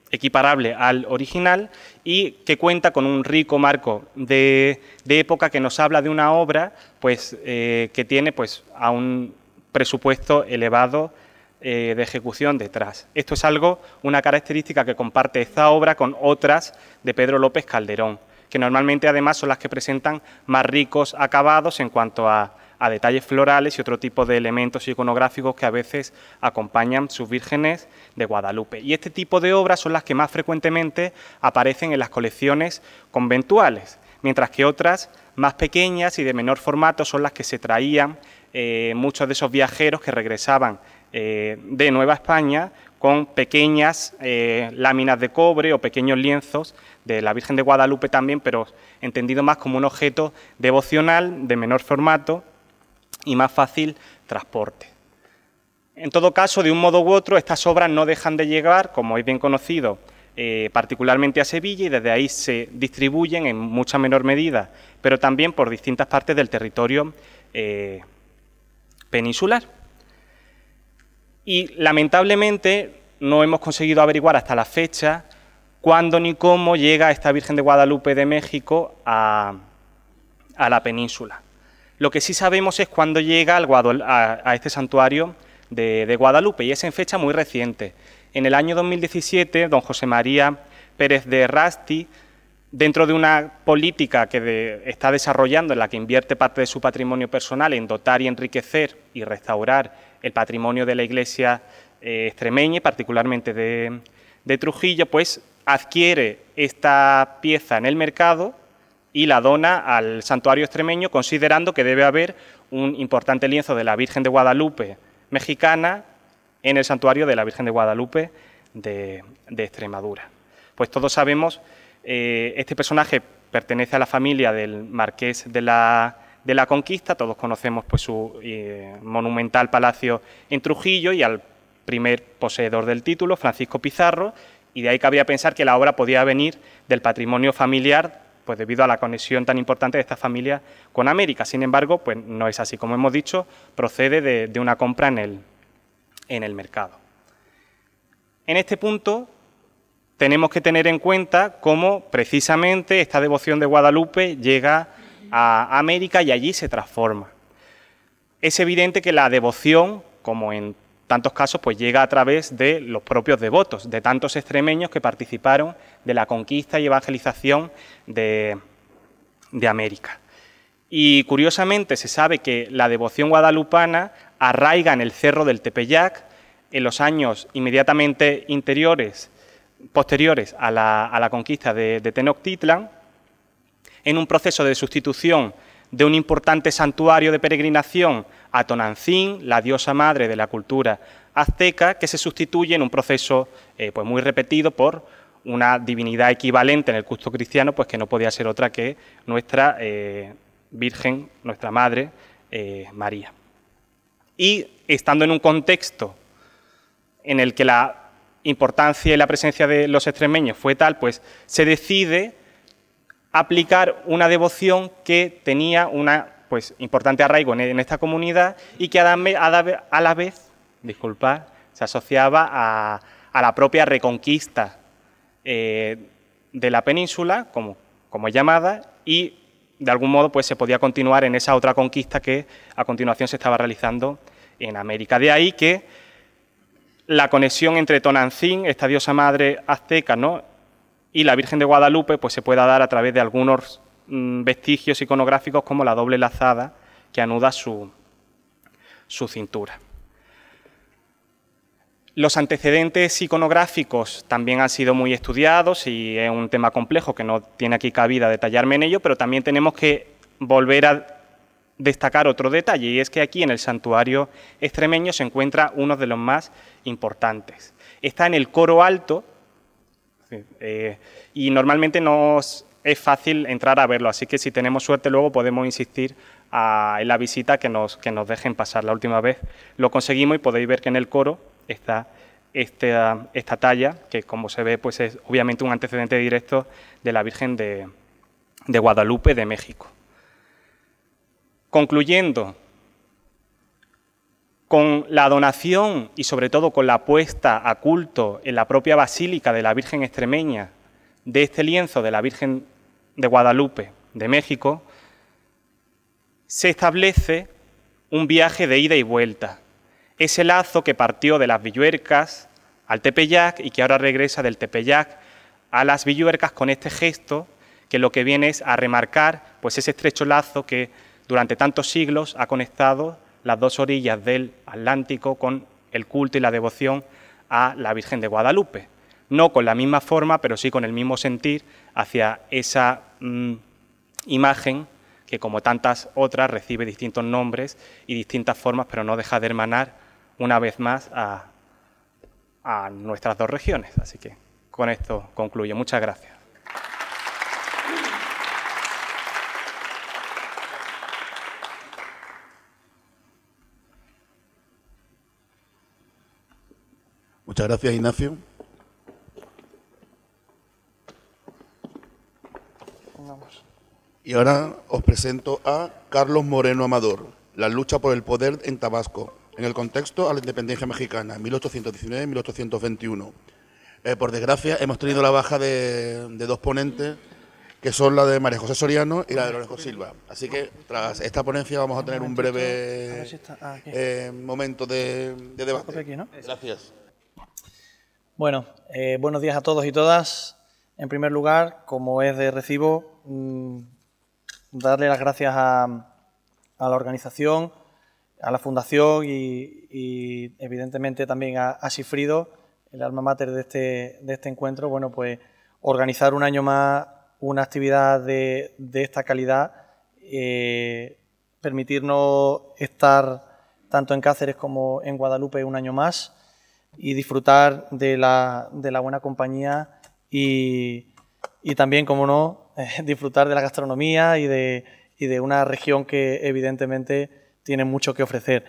equiparable al original y que cuenta con un rico marco de época que nos habla de una obra pues, que tiene pues, a un presupuesto elevado de ejecución detrás. Esto es una característica que comparte esta obra con otras de Pedro López Calderón, que normalmente además son las que presentan más ricos acabados en cuanto a detalles florales y otro tipo de elementos iconográficos que a veces acompañan sus vírgenes de Guadalupe. Y este tipo de obras son las que más frecuentemente aparecen en las colecciones conventuales, mientras que otras más pequeñas y de menor formato son las que se traían muchos de esos viajeros que regresaban de Nueva España con pequeñas láminas de cobre o pequeños lienzos de la Virgen de Guadalupe también, pero entendido más como un objeto devocional de menor formato y más fácil transporte. En todo caso, de un modo u otro, estas obras no dejan de llegar, como es bien conocido, particularmente a Sevilla, y desde ahí se distribuyen en mucha menor medida, pero también por distintas partes del territorio peninsular. Y lamentablemente no hemos conseguido averiguar hasta la fecha cuándo ni cómo llega esta Virgen de Guadalupe de México a la península. Lo que sí sabemos es cuándo llega a este santuario de Guadalupe, y es en fecha muy reciente. En el año 2017, don José María Pérez de Rasti, dentro de una política que está desarrollando en la que invierte parte de su patrimonio personal en dotar y enriquecer y restaurar el patrimonio de la Iglesia extremeña, particularmente de Trujillo, pues adquiere esta pieza en el mercado y la dona al santuario extremeño, considerando que debe haber un importante lienzo de la Virgen de Guadalupe mexicana en el santuario de la Virgen de Guadalupe de Extremadura. Pues todos sabemos Este personaje pertenece a la familia del marqués de la Conquista, todos conocemos pues, su monumental palacio en Trujillo, y al primer poseedor del título, Francisco Pizarro, y de ahí cabría pensar que la obra podía venir del patrimonio familiar, pues debido a la conexión tan importante de esta familia con América. Sin embargo, pues no es así. Como hemos dicho, procede de una compra en el mercado. En este punto tenemos que tener en cuenta cómo precisamente esta devoción de Guadalupe llega a América y allí se transforma. Es evidente que la devoción, como en tantos casos, pues llega a través de los propios devotos, de tantos extremeños que participaron de la conquista y evangelización de América. Y curiosamente se sabe que la devoción guadalupana arraiga en el cerro del Tepeyac en los años inmediatamente posteriores a la conquista de Tenochtitlan, en un proceso de sustitución de un importante santuario de peregrinación a Tonantzin, la diosa madre de la cultura azteca, que se sustituye en un proceso pues muy repetido por una divinidad equivalente en el culto cristiano, pues que no podía ser otra que nuestra Virgen, nuestra Madre, María. Y estando en un contexto en el que la importancia y la presencia de los extremeños fue tal, pues se decide aplicar una devoción que tenía una pues importante arraigo en esta comunidad y que a la vez, disculpad, se asociaba a la propia reconquista de la península, como es llamada, y de algún modo pues se podía continuar en esa otra conquista que a continuación se estaba realizando en América. De ahí que la conexión entre Tonantzin, esta diosa madre azteca, ¿no?, y la Virgen de Guadalupe pues se pueda dar a través de algunos vestigios iconográficos como la doble lazada que anuda su cintura. Los antecedentes iconográficos también han sido muy estudiados y es un tema complejo que no tiene aquí cabida detallarme en ello, pero también tenemos que volver a destacar otro detalle, y es que aquí en el santuario extremeño se encuentra uno de los más importantes. Está en el coro alto, y normalmente no es fácil entrar a verlo, así que si tenemos suerte luego podemos insistir en la visita que nos dejen pasar. La última vez lo conseguimos y podéis ver que en el coro está esta talla, que como se ve pues es obviamente un antecedente directo de la Virgen de Guadalupe de México. Concluyendo, con la donación y sobre todo con la puesta a culto en la propia Basílica de la Virgen Extremeña de este lienzo de la Virgen de Guadalupe de México, se establece un viaje de ida y vuelta. Ese lazo que partió de las Villuercas al Tepeyac y que ahora regresa del Tepeyac a las Villuercas con este gesto que lo que viene es a remarcar pues ese estrecho lazo que durante tantos siglos ha conectado las dos orillas del Atlántico con el culto y la devoción a la Virgen de Guadalupe. No con la misma forma, pero sí con el mismo sentir hacia esa imagen que, como tantas otras, recibe distintos nombres y distintas formas, pero no deja de hermanar una vez más a nuestras dos regiones. Así que con esto concluyo. Muchas gracias. Muchas gracias, Ignacio. Y ahora os presento a Carlos Moreno Amador, la lucha por el poder en Tabasco, en el contexto a la independencia mexicana, 1819-1821. Por desgracia, hemos tenido la baja de dos ponentes, que son la de María José Soriano y la de Lorenzo Silva. Así que, tras esta ponencia, vamos a tener un breve momento de debate. Gracias. Bueno, buenos días a todos y todas. En primer lugar, como es de recibo, darle las gracias a la organización, a la Fundación y evidentemente también a Sifrido, el alma mater de este encuentro. Bueno, pues organizar un año más una actividad de esta calidad, permitirnos estar tanto en Cáceres como en Guadalupe un año más y disfrutar de la buena compañía y y también, como no, disfrutar de la gastronomía y de una región que evidentemente tiene mucho que ofrecer.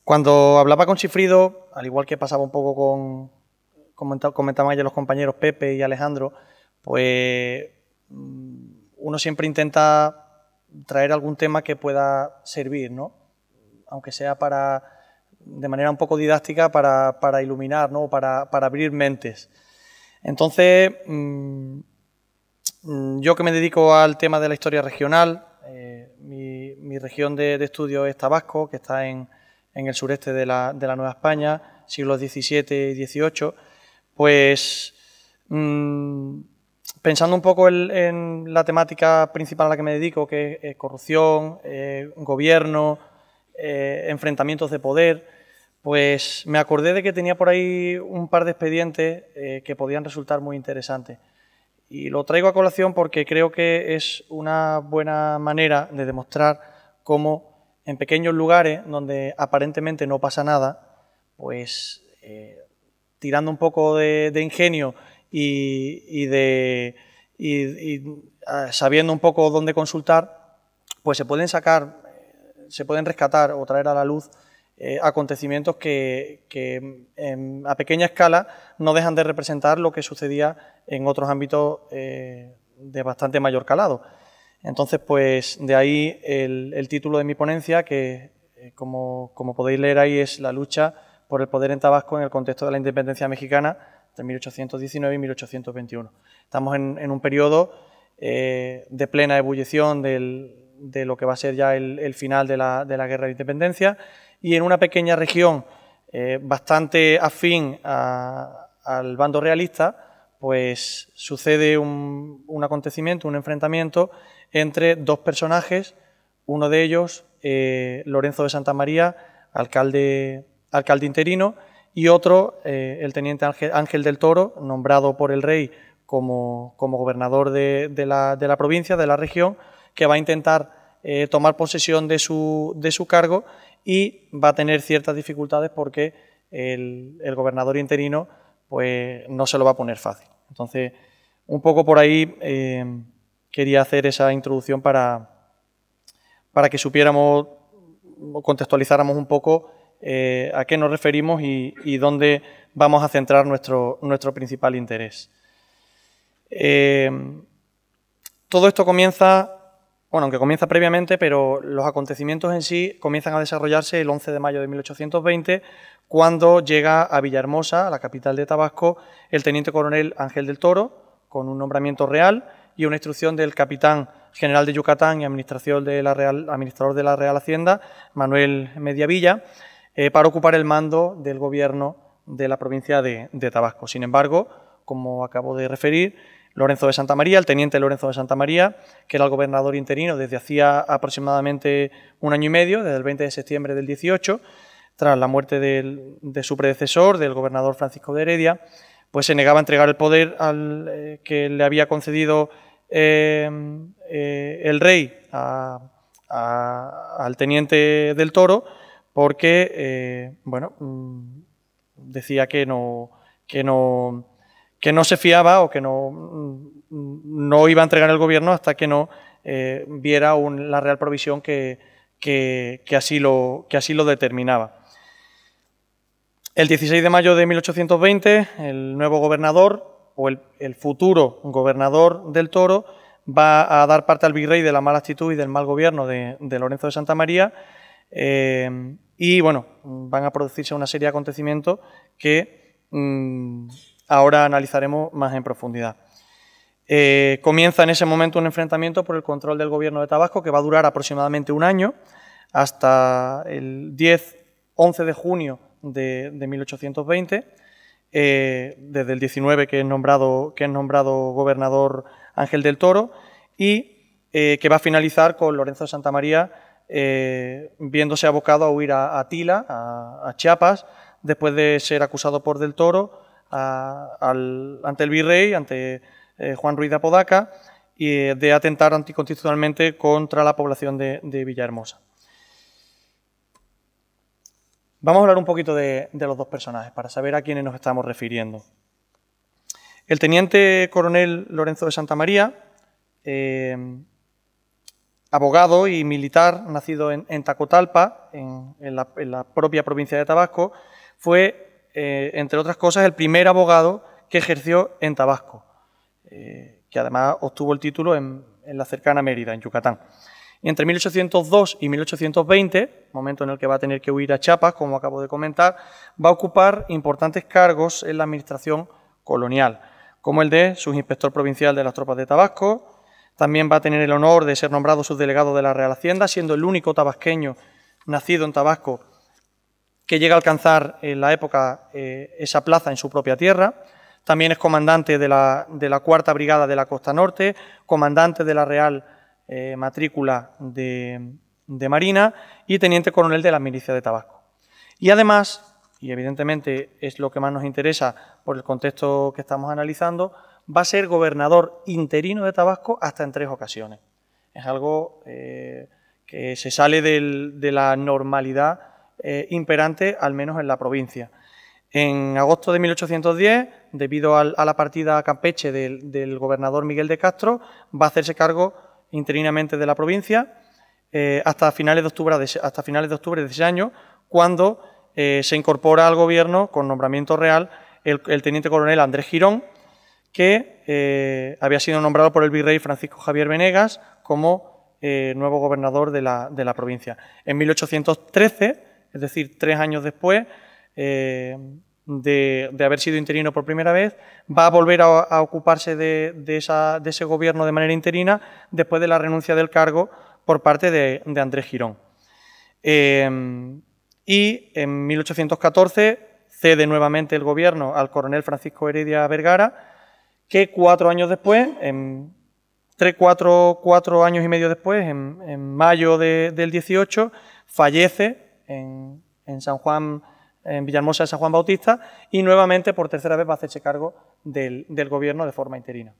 Cuando hablaba con Chifrido, al igual que pasaba un poco comentaban ayer los compañeros Pepe y Alejandro, pues uno siempre intenta traer algún tema que pueda servir, ¿no? Aunque sea de manera un poco didáctica para iluminar, ¿no? Para abrir mentes. Entonces, yo que me dedico al tema de la historia regional, mi región de estudio es Tabasco, que está en el sureste de la Nueva España, siglos XVII y XVIII, pues pensando un poco en la temática principal a la que me dedico, que es corrupción, gobierno, enfrentamientos de poder, pues me acordé de que tenía por ahí un par de expedientes que podían resultar muy interesantes. Y lo traigo a colación porque creo que es una buena manera de demostrar cómo en pequeños lugares donde aparentemente no pasa nada, pues tirando un poco de ingenio y sabiendo un poco dónde consultar, pues se pueden rescatar o traer a la luz acontecimientos que a pequeña escala no dejan de representar lo que sucedía en otros ámbitos de bastante mayor calado. Entonces, pues de ahí el título de mi ponencia, que como podéis leer ahí, es la lucha por el poder en Tabasco en el contexto de la independencia mexicana entre 1819 y 1821. Estamos en un periodo de plena ebullición de lo que va a ser ya el final de la guerra de independencia, y en una pequeña región bastante afín al bando realista, pues sucede un acontecimiento, un enfrentamiento entre dos personajes, uno de ellos, Lorenzo de Santa María, alcalde interino, y otro, el teniente Ángel del Toro, nombrado por el rey como gobernador de la provincia, de la región, que va a intentar tomar posesión de su cargo, y va a tener ciertas dificultades porque el gobernador interino pues no se lo va a poner fácil. Entonces, un poco por ahí quería hacer esa introducción para que supiéramos o contextualizáramos un poco a qué nos referimos y dónde vamos a centrar nuestro principal interés. Todo esto comienza, bueno, aunque comienza previamente, pero los acontecimientos en sí comienzan a desarrollarse el 11 de mayo de 1820, cuando llega a Villahermosa, la capital de Tabasco, el teniente coronel Ángel del Toro, con un nombramiento real y una instrucción del capitán general de Yucatán y administrador de la Real Hacienda, Manuel Mediavilla, para ocupar el mando del gobierno de la provincia de Tabasco. Sin embargo, como acabo de referir, Lorenzo de Santa María, el teniente Lorenzo de Santa María, que era el gobernador interino desde hacía aproximadamente un año y medio, desde el 20 de septiembre del 18, tras la muerte de su predecesor, del gobernador Francisco de Heredia, pues se negaba a entregar el poder que le había concedido el rey al teniente del Toro, porque decía que no se fiaba o que no iba a entregar el gobierno hasta que no viera la Real Provisión que así lo determinaba. El 16 de mayo de 1820, el nuevo gobernador, o el futuro gobernador del Toro, va a dar parte al virrey de la mala actitud y del mal gobierno de Lorenzo de Santa María, y bueno, van a producirse una serie de acontecimientos que ahora analizaremos más en profundidad. Comienza en ese momento un enfrentamiento por el control del gobierno de Tabasco que va a durar aproximadamente un año, hasta el 11 de junio de 1820, desde el 19 que es nombrado gobernador Ángel del Toro, y que va a finalizar con Lorenzo de Santa María viéndose abocado a huir a Tila, a Chiapas, después de ser acusado por del Toro ante el virrey, ante Juan Ruiz de Apodaca, y de atentar anticonstitucionalmente contra la población de Villahermosa. Vamos a hablar un poquito de los dos personajes para saber a quiénes nos estamos refiriendo. El teniente coronel Lorenzo de Santa María, abogado y militar, nacido en Tacotalpa, en la propia provincia de Tabasco, fue, entre otras cosas, el primer abogado que ejerció en Tabasco, que además obtuvo el título en la cercana Mérida, en Yucatán. Y entre 1802 y 1820, momento en el que va a tener que huir a Chiapas, como acabo de comentar, va a ocupar importantes cargos en la administración colonial, como el de subinspector provincial de las tropas de Tabasco. También va a tener el honor de ser nombrado subdelegado de la Real Hacienda, siendo el único tabasqueño nacido en Tabasco que llega a alcanzar en la época esa plaza en su propia tierra. También es comandante de la 4ª Brigada de la Costa Norte, comandante de la Real Matrícula de Marina y teniente coronel de la Milicia de Tabasco. Y además, y evidentemente es lo que más nos interesa por el contexto que estamos analizando, va a ser gobernador interino de Tabasco hasta en 3 ocasiones. Es algo que se sale de la normalidad imperante, al menos en la provincia. En agosto de 1810, debido a la partida a Campeche del gobernador Miguel de Castro, va a hacerse cargo interinamente de la provincia hasta finales de octubre de ese año, cuando se incorpora al gobierno con nombramiento real el teniente coronel Andrés Girón, que había sido nombrado por el virrey Francisco Javier Venegas como nuevo gobernador de la provincia. En 1813, es decir, 3 años después de haber sido interino por primera vez, va a volver a ocuparse de ese gobierno de manera interina después de la renuncia del cargo por parte de Andrés Girón. Y en 1814 cede nuevamente el gobierno al coronel Francisco Heredia Vergara, que 4 años después, 4 años y medio después, en mayo del 18, fallece en San Juan, en Villahermosa de San Juan Bautista, y nuevamente por tercera vez va a hacerse cargo del gobierno de forma interina.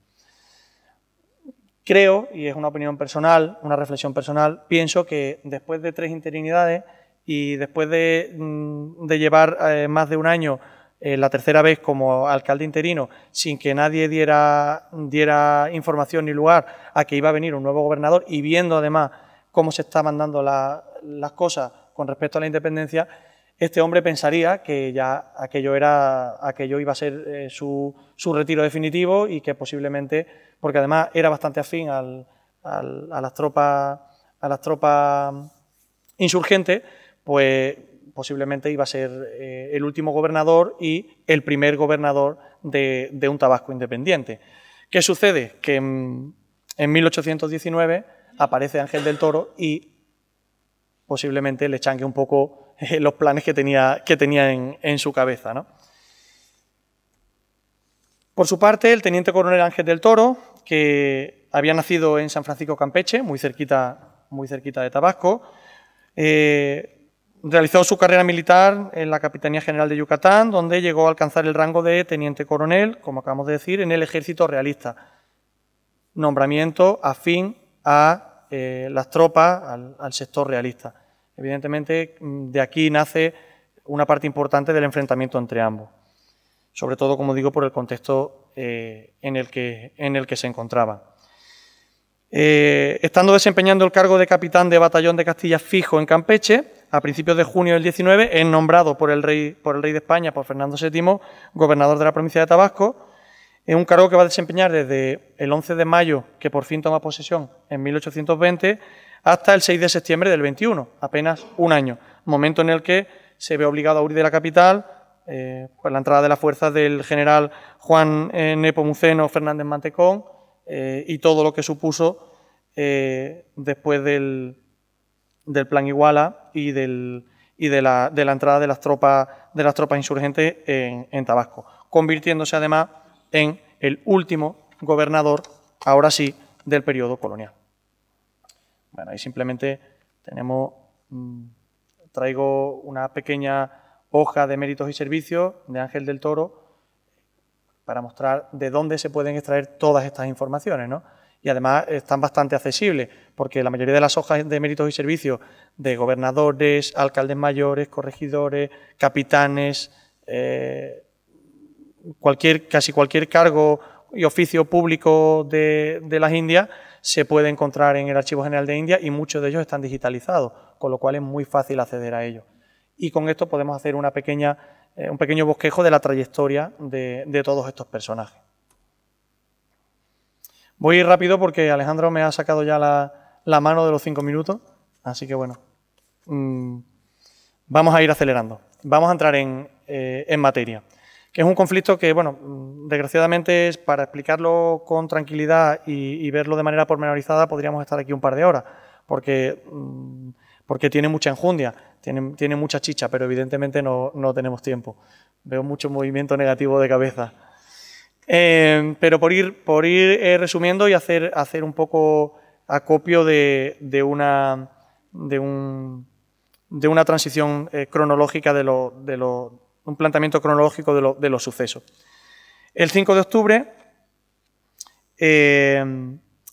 Creo, y es una opinión personal, una reflexión personal, pienso que después de 3 interinidades y después de llevar más de un año la tercera vez como alcalde interino, sin que nadie diera información ni lugar a que iba a venir un nuevo gobernador, y viendo además cómo se estaban dando las cosas con respecto a la independencia, este hombre pensaría que ya aquello iba a ser su retiro definitivo, y que posiblemente, porque además era bastante afín a las tropas insurgentes, pues posiblemente iba a ser el último gobernador y el primer gobernador de un Tabasco independiente. ¿Qué sucede? Que en 1819 aparece Ángel del Toro y posiblemente le changue un poco los planes que tenía en su cabeza, ¿no? Por su parte, el teniente coronel Ángel del Toro, que había nacido en San Francisco Campeche, muy cerquita de Tabasco, realizó su carrera militar en la Capitanía General de Yucatán, donde llegó a alcanzar el rango de teniente coronel, como acabamos de decir, en el Ejército Realista. Nombramiento afín a las tropas, al sector realista. Evidentemente, de aquí nace una parte importante del enfrentamiento entre ambos, sobre todo, como digo, por el contexto en el que se encontraban. Estando desempeñando el cargo de capitán de batallón de Castilla fijo en Campeche, a principios de junio del 19 es nombrado por el rey de España, por Fernando VII, gobernador de la provincia de Tabasco. Es un cargo que va a desempeñar desde el 11 de mayo, que por fin toma posesión en 1820, hasta el 6 de septiembre del 21, apenas un año, momento en el que se ve obligado a huir de la capital por la entrada de las fuerzas del general Juan Nepomuceno Fernández Mantecón, y todo lo que supuso después del Plan Iguala y de la entrada de las tropas insurgentes en Tabasco, convirtiéndose además en el último gobernador, ahora sí, del periodo colonial. Bueno, ahí simplemente traigo una pequeña hoja de méritos y servicios de Ángel del Toro para mostrar de dónde se pueden extraer todas estas informaciones, ¿no? Y además están bastante accesibles, porque la mayoría de las hojas de méritos y servicios de gobernadores, alcaldes mayores, corregidores, capitanes, casi cualquier cargo y oficio público de las Indias se puede encontrar en el Archivo General de India y muchos de ellos están digitalizados, con lo cual es muy fácil acceder a ellos. Y con esto podemos hacer un pequeño bosquejo de la trayectoria de todos estos personajes. Voy a ir rápido porque Alejandro me ha sacado ya la mano de los 5 minutos, así que bueno, vamos a ir acelerando. Vamos a entrar en materia, que es un conflicto que, bueno, desgraciadamente, para explicarlo con tranquilidad y verlo de manera pormenorizada, podríamos estar aquí un par de horas, porque tiene mucha enjundia, tiene mucha chicha, pero evidentemente no tenemos tiempo. Veo mucho movimiento negativo de cabeza. Pero por ir resumiendo y hacer un poco acopio de una transición cronológica un planteamiento cronológico de los sucesos. El 5 de octubre,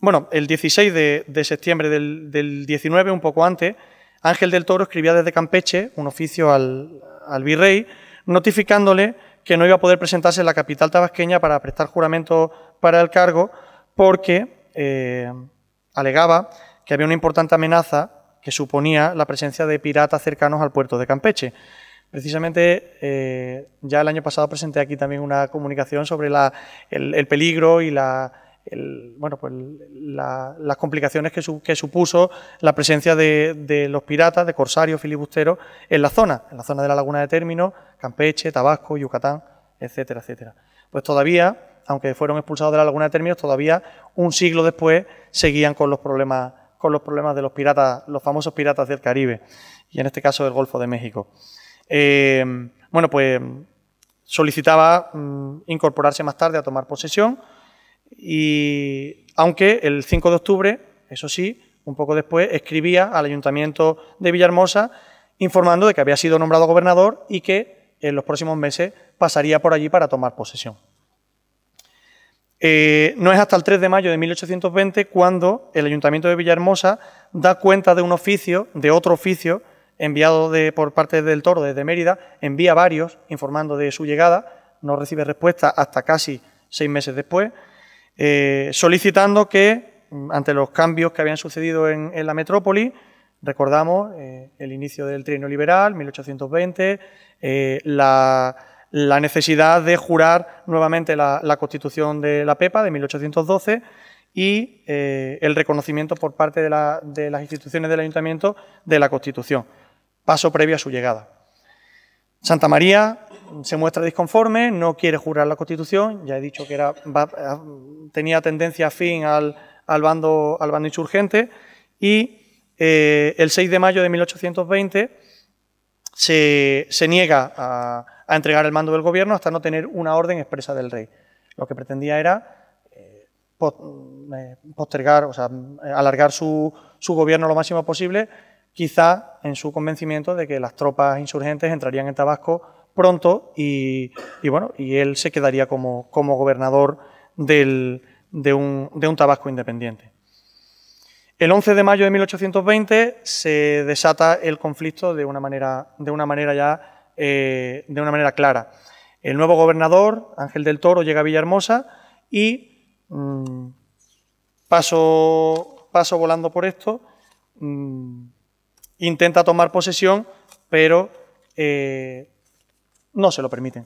bueno, el 16 de septiembre del 19, un poco antes, Ángel del Toro escribía desde Campeche un oficio al virrey notificándole que no iba a poder presentarse en la capital tabasqueña para prestar juramento para el cargo porque alegaba que había una importante amenaza que suponía la presencia de piratas cercanos al puerto de Campeche. Precisamente ya el año pasado presenté aquí también una comunicación sobre el peligro y las complicaciones que supuso la presencia de los piratas, de corsarios, filibusteros, en la zona de la Laguna de Término, Campeche, Tabasco, Yucatán, etcétera, etcétera. Pues todavía, aunque fueron expulsados de la Laguna de Término, todavía un siglo después seguían con los problemas de los piratas, los famosos piratas del Caribe, y en este caso del Golfo de México. Bueno, pues solicitaba incorporarse más tarde a tomar posesión, y aunque el 5 de octubre, eso sí, un poco después, escribía al Ayuntamiento de Villahermosa informando de que había sido nombrado gobernador y que en los próximos meses pasaría por allí para tomar posesión. No es hasta el 3 de mayo de 1820 cuando el Ayuntamiento de Villahermosa da cuenta de otro oficio enviado por parte del Toro desde Mérida, envía varios informando de su llegada, no recibe respuesta hasta casi 6 meses después, solicitando que, ante los cambios que habían sucedido en la metrópoli, recordamos el inicio del trienio liberal, 1820, la necesidad de jurar nuevamente la Constitución de la Pepa de 1812 y el reconocimiento por parte de las instituciones del Ayuntamiento de la Constitución, paso previo a su llegada. Santa María se muestra disconforme, no quiere jurar la Constitución, ya he dicho que tenía tendencia afín al bando insurgente, y el 6 de mayo de 1820 se niega a entregar el mando del gobierno hasta no tener una orden expresa del rey. Lo que pretendía era postergar, o sea, alargar su gobierno lo máximo posible, quizá en su convencimiento de que las tropas insurgentes entrarían en Tabasco pronto y él se quedaría como gobernador de un Tabasco independiente. El 11 de mayo de 1820 se desata el conflicto de una manera clara. El nuevo gobernador, Ángel del Toro, llega a Villahermosa y paso volando por esto, intenta tomar posesión, pero no se lo permiten.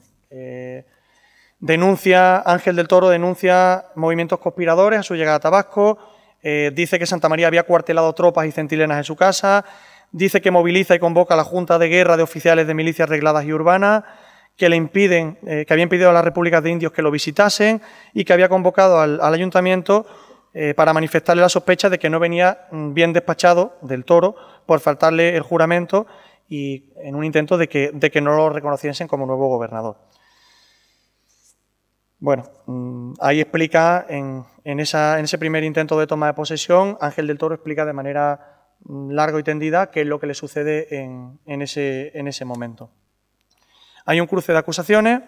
Ángel del Toro denuncia movimientos conspiradores a su llegada a Tabasco, dice que Santa María había cuartelado tropas y centinelas en su casa, dice que moviliza y convoca a la Junta de Guerra de oficiales de milicias regladas y urbanas, que había impedido a las repúblicas de indios que lo visitasen y que había convocado al ayuntamiento para manifestarle la sospecha de que no venía bien despachado del Toro por faltarle el juramento y en un intento de que no lo reconociesen como nuevo gobernador. Bueno, ahí explica, en ese primer intento de toma de posesión, Ángel del Toro explica de manera larga y tendida qué es lo que le sucede en ese momento. Hay un cruce de acusaciones.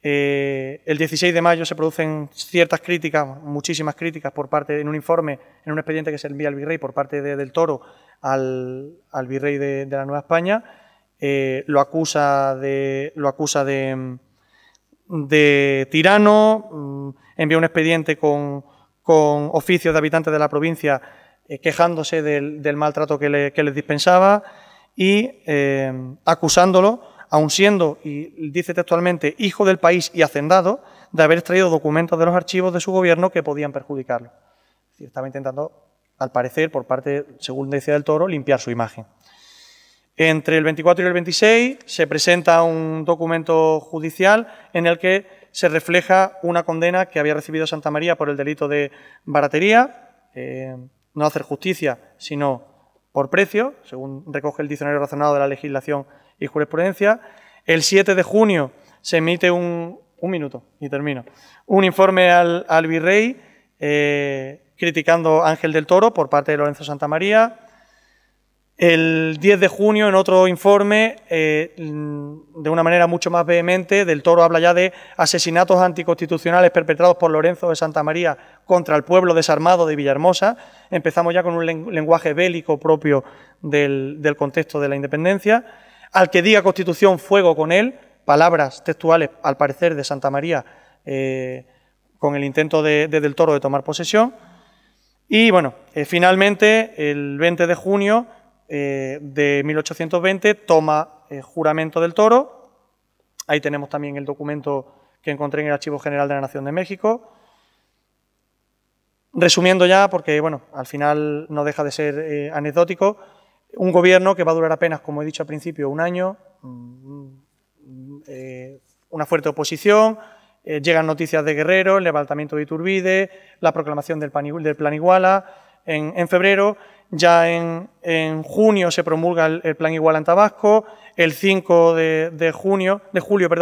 El 16 de mayo se producen ciertas críticas, muchísimas críticas, en un informe, en un expediente que se envía al virrey por parte del Toro al virrey de la Nueva España. Lo acusa de de tirano, envió un expediente con oficios de habitantes de la provincia quejándose del maltrato que les dispensaba y acusándolo, aun siendo, y dice textualmente, hijo del país y hacendado, de haber extraído documentos de los archivos de su gobierno que podían perjudicarlo. Es decir, estaba intentando, al parecer, por parte, según decía del Toro, limpiar su imagen. Entre el 24 y el 26 se presenta un documento judicial en el que se refleja una condena que había recibido Santa María por el delito de baratería, no hacer justicia, sino por precio, según recoge el diccionario razonado de la legislación y jurisprudencia. El 7 de junio se emite un informe al virrey criticando a Ángel del Toro por parte de Lorenzo Santamaría. El 10 de junio, en otro informe, de una manera mucho más vehemente, del Toro habla ya de asesinatos anticonstitucionales perpetrados por Lorenzo de Santamaría contra el pueblo desarmado de Villahermosa. Empezamos ya con un lenguaje bélico propio del contexto de la independencia. Al que diga Constitución, fuego con él, palabras textuales, al parecer, de Santamaría, con el intento del Toro de tomar posesión. Y bueno, finalmente, el 20 de junio de 1820 toma juramento del Toro. Ahí tenemos también el documento que encontré en el Archivo General de la Nación de México. Resumiendo ya, porque bueno, al final no deja de ser anecdótico, un gobierno que va a durar apenas, como he dicho al principio, un año, una fuerte oposición, llegan noticias de Guerrero, el levantamiento de Iturbide, la proclamación del Plan Iguala en febrero. Ya en junio se promulga el Plan Iguala en Tabasco, el 5 de julio,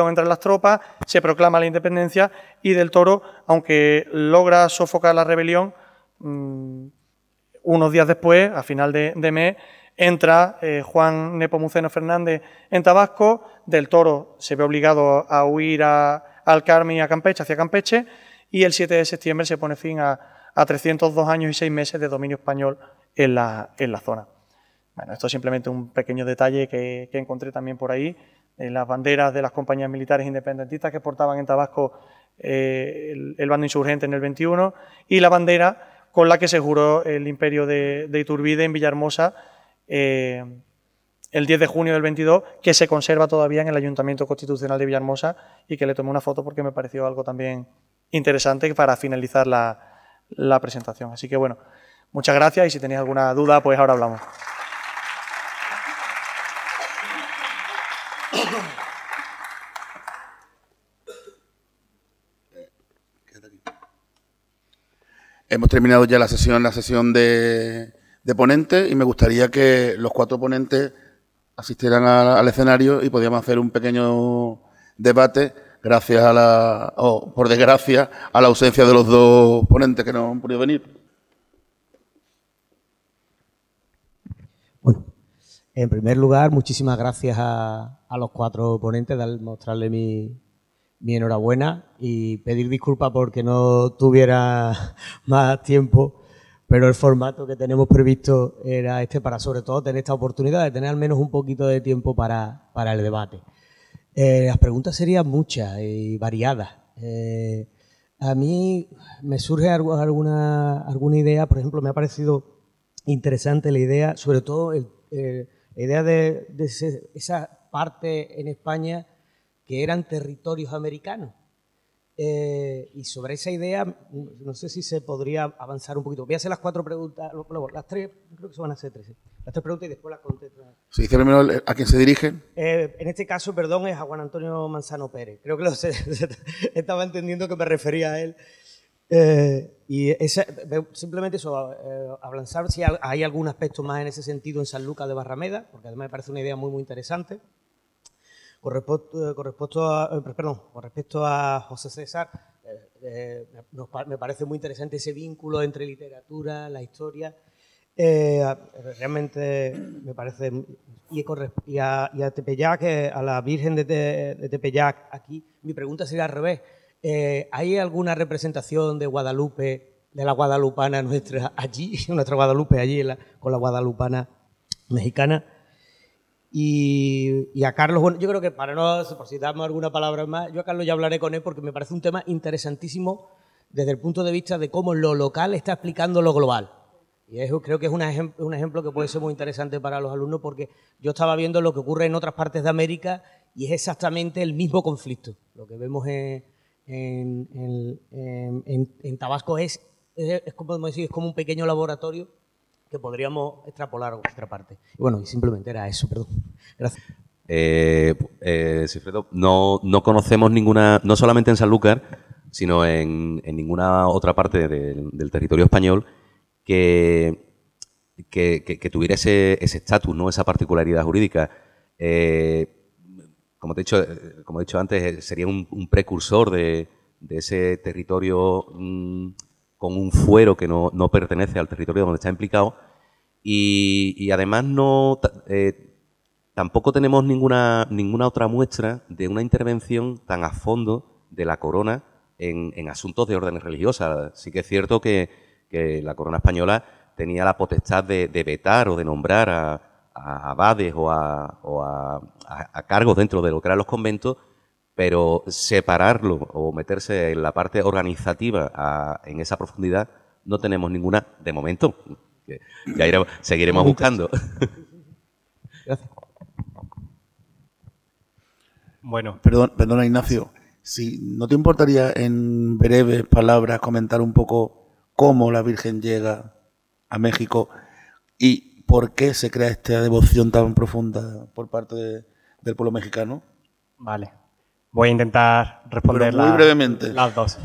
entran las tropas, se proclama la independencia y del Toro, aunque logra sofocar la rebelión, unos días después, a final de mes, entra Juan Nepomuceno Fernández en Tabasco. Del Toro se ve obligado a huir al Carmen y a Campeche, hacia Campeche, y el 7 de septiembre se pone fin a 302 años y 6 meses de dominio español en la zona. Bueno, esto es simplemente un pequeño detalle que encontré también por ahí, en las banderas de las compañías militares independentistas que portaban en Tabasco el bando insurgente en el 21, y la bandera con la que se juró el imperio de Iturbide en Villahermosa el 10 de junio del 22, que se conserva todavía en el Ayuntamiento Constitucional de Villahermosa y que le tomé una foto porque me pareció algo también interesante para finalizar la presentación. Así que bueno, muchas gracias y si tenéis alguna duda, pues ahora hablamos. Hemos terminado ya la sesión de ponentes y me gustaría que los 4 ponentes asistieran al escenario y podíamos hacer un pequeño debate gracias por desgracia, a la ausencia de los 2 ponentes que no han podido venir. Bueno, en primer lugar, muchísimas gracias a los 4 ponentes, mostrarle mi enhorabuena y pedir disculpas porque no tuviera más tiempo, pero el formato que tenemos previsto era para sobre todo tener esta oportunidad de tener al menos un poquito de tiempo para el debate. Las preguntas serían muchas y variadas. A mí me surge alguna idea, por ejemplo, me ha parecido interesante la idea, sobre todo la idea de esa parte en España que eran territorios americanos. Y sobre esa idea, no sé si se podría avanzar un poquito. Voy a hacer las 4 preguntas, las 3, creo que se van a hacer 3. Las 3 preguntas y después las contesto. ¿Se dice primero a quién se dirigen? En este caso, perdón, es a Juan Antonio Manzano Pérez. Creo que estaba entendiendo que me refería a él. Simplemente eso, avanzar si hay algún aspecto más en ese sentido en Sanlúcar de Barrameda, porque además me parece una idea muy, muy interesante. Con respecto a José César, me parece muy interesante ese vínculo entre literatura, la historia. Realmente me parece. Y a Tepeyac, a la Virgen de Tepeyac, aquí, mi pregunta sería al revés. ¿Hay alguna representación de Guadalupe, de la guadalupana nuestra allí, nuestra Guadalupe allí con la guadalupana mexicana? Y a Carlos, bueno, yo creo que para no, por si damos alguna palabra más, yo a Carlos ya hablaré con él porque me parece un tema interesantísimo desde el punto de vista de cómo lo local está explicando lo global. Y eso creo que es un ejemplo que puede ser muy interesante para los alumnos porque yo estaba viendo lo que ocurre en otras partes de América y es exactamente el mismo conflicto. Lo que vemos en Tabasco es como decir, es como un pequeño laboratorio que podríamos extrapolar a nuestra parte. Y bueno, y simplemente era eso, perdón. Gracias. Sigfredo, no conocemos ninguna, no solamente en Sanlúcar, sino en ninguna otra parte del territorio español que tuviera ese estatus, ¿no? Esa particularidad jurídica. Como he dicho antes, sería un precursor de ese territorio con un fuero que no pertenece al territorio donde está implicado y además tampoco tenemos ninguna otra muestra de una intervención tan a fondo de la corona en asuntos de orden religiosa. Sí que es cierto que la corona española tenía la potestad de vetar o de nombrar a abades o a cargos dentro de lo que eran los conventos, pero separarlo o meterse en la parte organizativa en esa profundidad no tenemos ninguna de momento. Ya seguiremos buscando. Gracias. Bueno, Perdona, Ignacio. Si no te importaría en breves palabras comentar un poco cómo la Virgen llega a México y por qué se crea esta devoción tan profunda por parte del pueblo mexicano. vale. Voy a intentar responder Pero muy brevemente. las dos.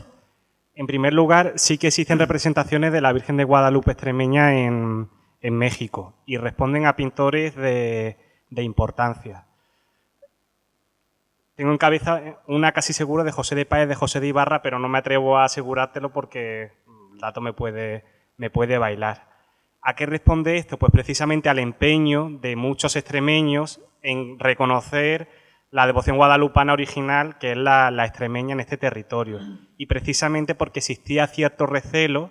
En primer lugar, sí que existen representaciones de la Virgen de Guadalupe extremeña en México y responden a pintores de importancia. Tengo en cabeza una casi segura de José de Páez, de José de Ibarra, pero no me atrevo a asegurártelo porque el dato me puede bailar. ¿A qué responde esto? Pues precisamente al empeño de muchos extremeños en reconocer la devoción guadalupana original, que es la extremeña en este territorio. Y precisamente porque existía cierto recelo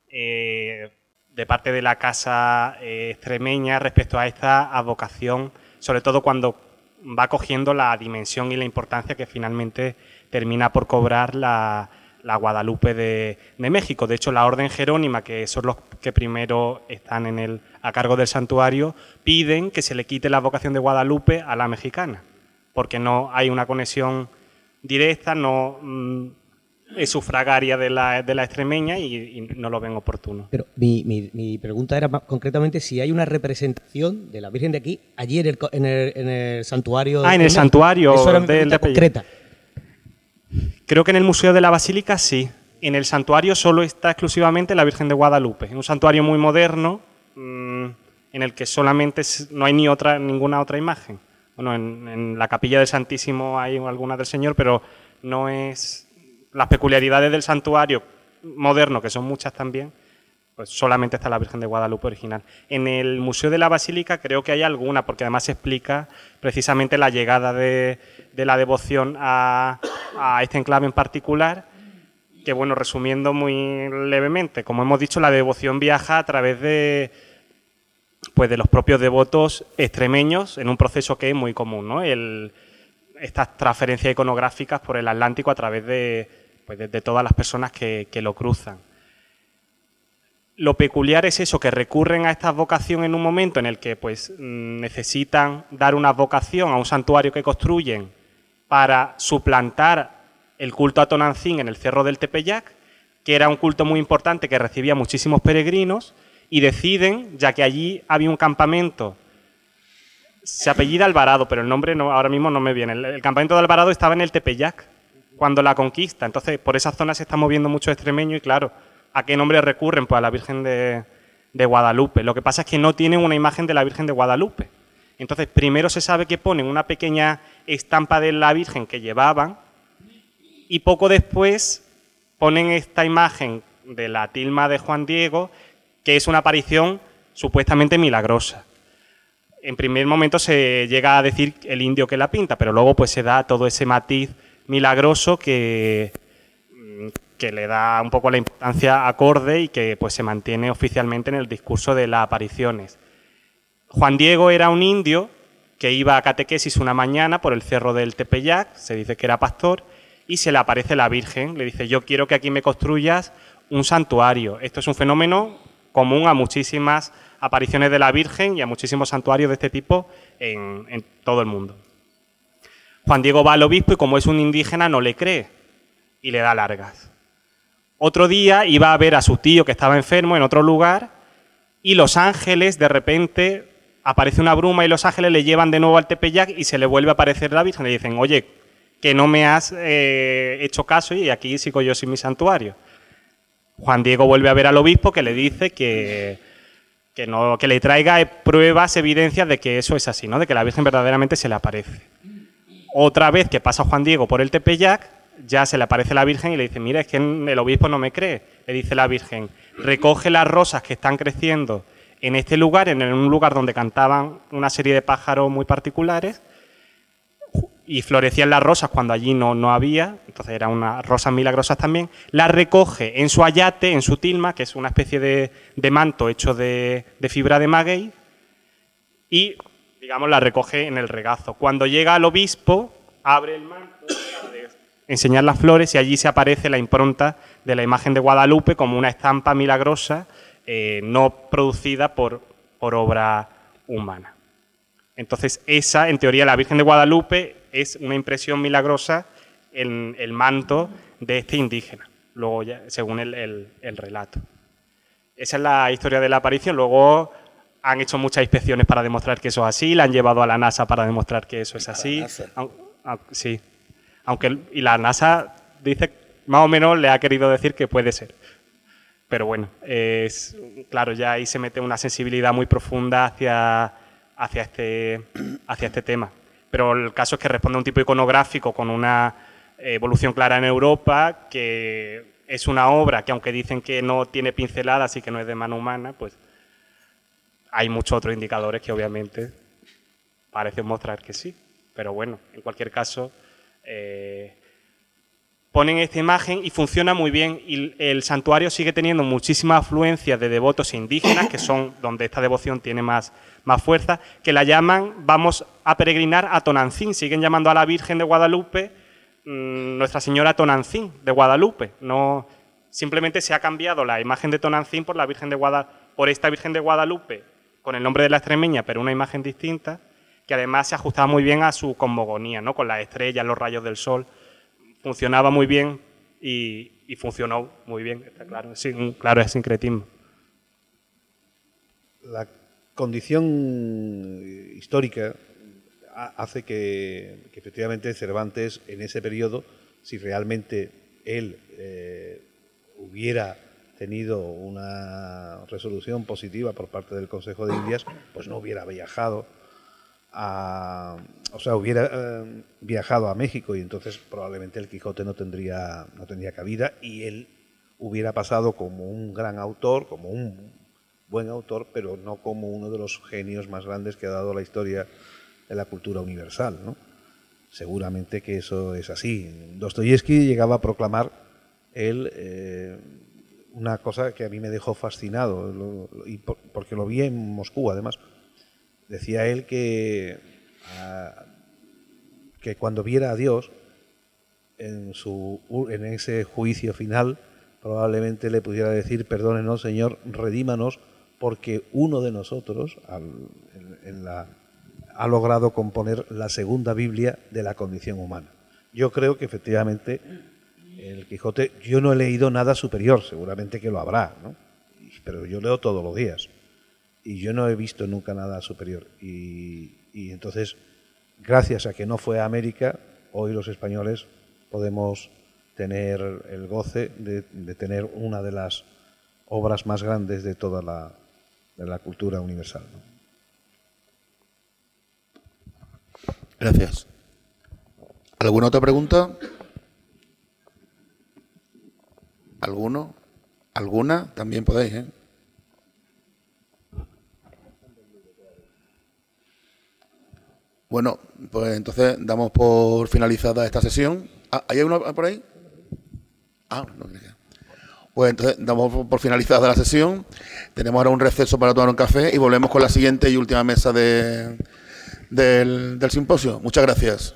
de parte de la casa extremeña respecto a esta advocación, sobre todo cuando va cogiendo la dimensión y la importancia que finalmente termina por cobrar la Guadalupe de México. De hecho, la Orden Jerónima, que son los que primero están a cargo del santuario, piden que se le quite la advocación de Guadalupe a la mexicana, porque no hay una conexión directa, no es sufragaria de la extremeña y no lo ven oportuno. Pero mi pregunta era más concretamente si hay una representación de la Virgen de aquí, allí en el santuario. En el santuario. Eso era mi pregunta concreta. Creo que en el Museo de la Basílica sí. En el santuario solo está exclusivamente la Virgen de Guadalupe. Es un santuario muy moderno en el que solamente no hay ninguna otra imagen. Bueno, en la capilla del Santísimo hay alguna del Señor, pero no es las peculiaridades del santuario moderno, que son muchas también, pues solamente está la Virgen de Guadalupe original. En el Museo de la Basílica creo que hay alguna, porque además se explica precisamente la llegada de la devoción a este enclave en particular, que bueno, resumiendo muy levemente, como hemos dicho, la devoción viaja a través de los propios devotos extremeños en un proceso que es muy común, ¿no? Estas transferencias iconográficas por el Atlántico a través de todas las personas que lo cruzan. Lo peculiar es eso, que recurren a esta advocación en un momento en el que pues necesitan dar una advocación a un santuario que construyen para suplantar el culto a Tonantzin en el Cerro del Tepeyac, que era un culto muy importante que recibía muchísimos peregrinos, y deciden, ya que allí había un campamento, se apellida Alvarado, pero el nombre ahora mismo no me viene. El campamento de Alvarado estaba en el Tepeyac cuando la conquista, entonces por esa zona se está moviendo mucho extremeño y claro, ¿a qué nombre recurren? Pues a la Virgen de Guadalupe. Lo que pasa es que no tienen una imagen de la Virgen de Guadalupe. Entonces primero se sabe que ponen una pequeña estampa de la Virgen que llevaban y poco después ponen esta imagen de la tilma de Juan Diego, que es una aparición supuestamente milagrosa. En primer momento se llega a decir el indio que la pinta, pero luego pues se da todo ese matiz milagroso que le da un poco la importancia acorde y que pues se mantiene oficialmente en el discurso de las apariciones. Juan Diego era un indio que iba a catequesis una mañana por el cerro del Tepeyac, se dice que era pastor, y se le aparece la Virgen, le dice, yo quiero que aquí me construyas un santuario. Esto es un fenómeno común a muchísimas apariciones de la Virgen y a muchísimos santuarios de este tipo en todo el mundo. Juan Diego va al obispo y como es un indígena no le cree y le da largas. Otro día iba a ver a su tío que estaba enfermo en otro lugar y los ángeles, de repente, aparece una bruma y los ángeles le llevan de nuevo al Tepeyac y se le vuelve a aparecer la Virgen. Le dicen, oye, que no me has hecho caso y aquí sigo yo sin mi santuario. Juan Diego vuelve a ver al obispo que le dice que le traiga pruebas, evidencias de que eso es así, ¿no? De que la Virgen verdaderamente se le aparece. Otra vez que pasa Juan Diego por el Tepeyac, ya se le aparece la Virgen y le dice, mira, es que el obispo no me cree. Le dice la Virgen, recoge las rosas que están creciendo en este lugar, en un lugar donde cantaban una serie de pájaros muy particulares, y florecían las rosas cuando allí no había, entonces eran unas rosas milagrosas también, las recoge en su ayate, en su tilma, que es una especie de manto hecho de fibra de maguey, y, digamos, la recoge en el regazo. Cuando llega al obispo, abre el manto para enseñar las flores y allí se aparece la impronta de la imagen de Guadalupe como una estampa milagrosa, no producida por obra humana. Entonces, esa, en teoría, la Virgen de Guadalupe es una impresión milagrosa en el manto de este indígena, luego ya, según el relato. Esa es la historia de la aparición. Luego han hecho muchas inspecciones para demostrar que eso es así, la han llevado a la NASA para demostrar que eso es así. Sí. Y la NASA dice, más o menos le ha querido decir que puede ser. Pero bueno, claro, ya ahí se mete una sensibilidad muy profunda hacia este tema. Pero el caso es que responde a un tipo iconográfico con una evolución clara en Europa, que es una obra que, aunque dicen que no tiene pinceladas y que no es de mano humana, pues hay muchos otros indicadores que obviamente parecen mostrar que sí. Pero bueno, en cualquier caso, ponen esta imagen y funciona muy bien. Y el santuario sigue teniendo muchísima afluencia de devotos indígenas, que son donde esta devoción tiene más fuerza, que la llaman, vamos a peregrinar a Tonantzin. Siguen llamando a la Virgen de Guadalupe Nuestra Señora Tonantzin de Guadalupe. No, simplemente se ha cambiado la imagen de Tonantzin por esta Virgen de Guadalupe, con el nombre de la extremeña, pero una imagen distinta, que además se ajustaba muy bien a su cosmogonía, ¿no? Con las estrellas, los rayos del sol. Funcionaba muy bien y funcionó muy bien, está claro. Sí, un claro sincretismo. La condición histórica hace que efectivamente Cervantes, en ese periodo, si realmente él hubiera tenido una resolución positiva por parte del Consejo de Indias, pues no hubiera viajado hubiera viajado a México, y entonces probablemente el Quijote no tendría cabida, y él hubiera pasado como un gran autor, como un buen autor, pero no como uno de los genios más grandes que ha dado la historia de la cultura universal, ¿no? Seguramente que eso es así. Dostoyevsky llegaba a proclamar él una cosa que a mí me dejó fascinado, porque lo vi en Moscú, además. Decía él que cuando viera a Dios en ese juicio final, probablemente le pudiera decir: perdónenos, Señor, redímanos, porque uno de nosotros ha logrado componer la segunda Biblia de la condición humana. Yo creo que efectivamente el Quijote, yo no he leído nada superior, seguramente que lo habrá, ¿no? Pero yo leo todos los días. Y yo no he visto nunca nada superior. Y entonces, gracias a que no fue a América, hoy los españoles podemos tener el goce de tener una de las obras más grandes de toda la cultura universal, ¿no? Gracias. ¿Alguna otra pregunta? ¿Alguno? ¿Alguna? También podéis, ¿eh? Bueno, pues entonces damos por finalizada esta sesión. ¿Hay uno por ahí? No. Pues entonces damos por finalizada la sesión. Tenemos ahora un receso para tomar un café y volvemos con la siguiente y última mesa de del simposio. Muchas gracias.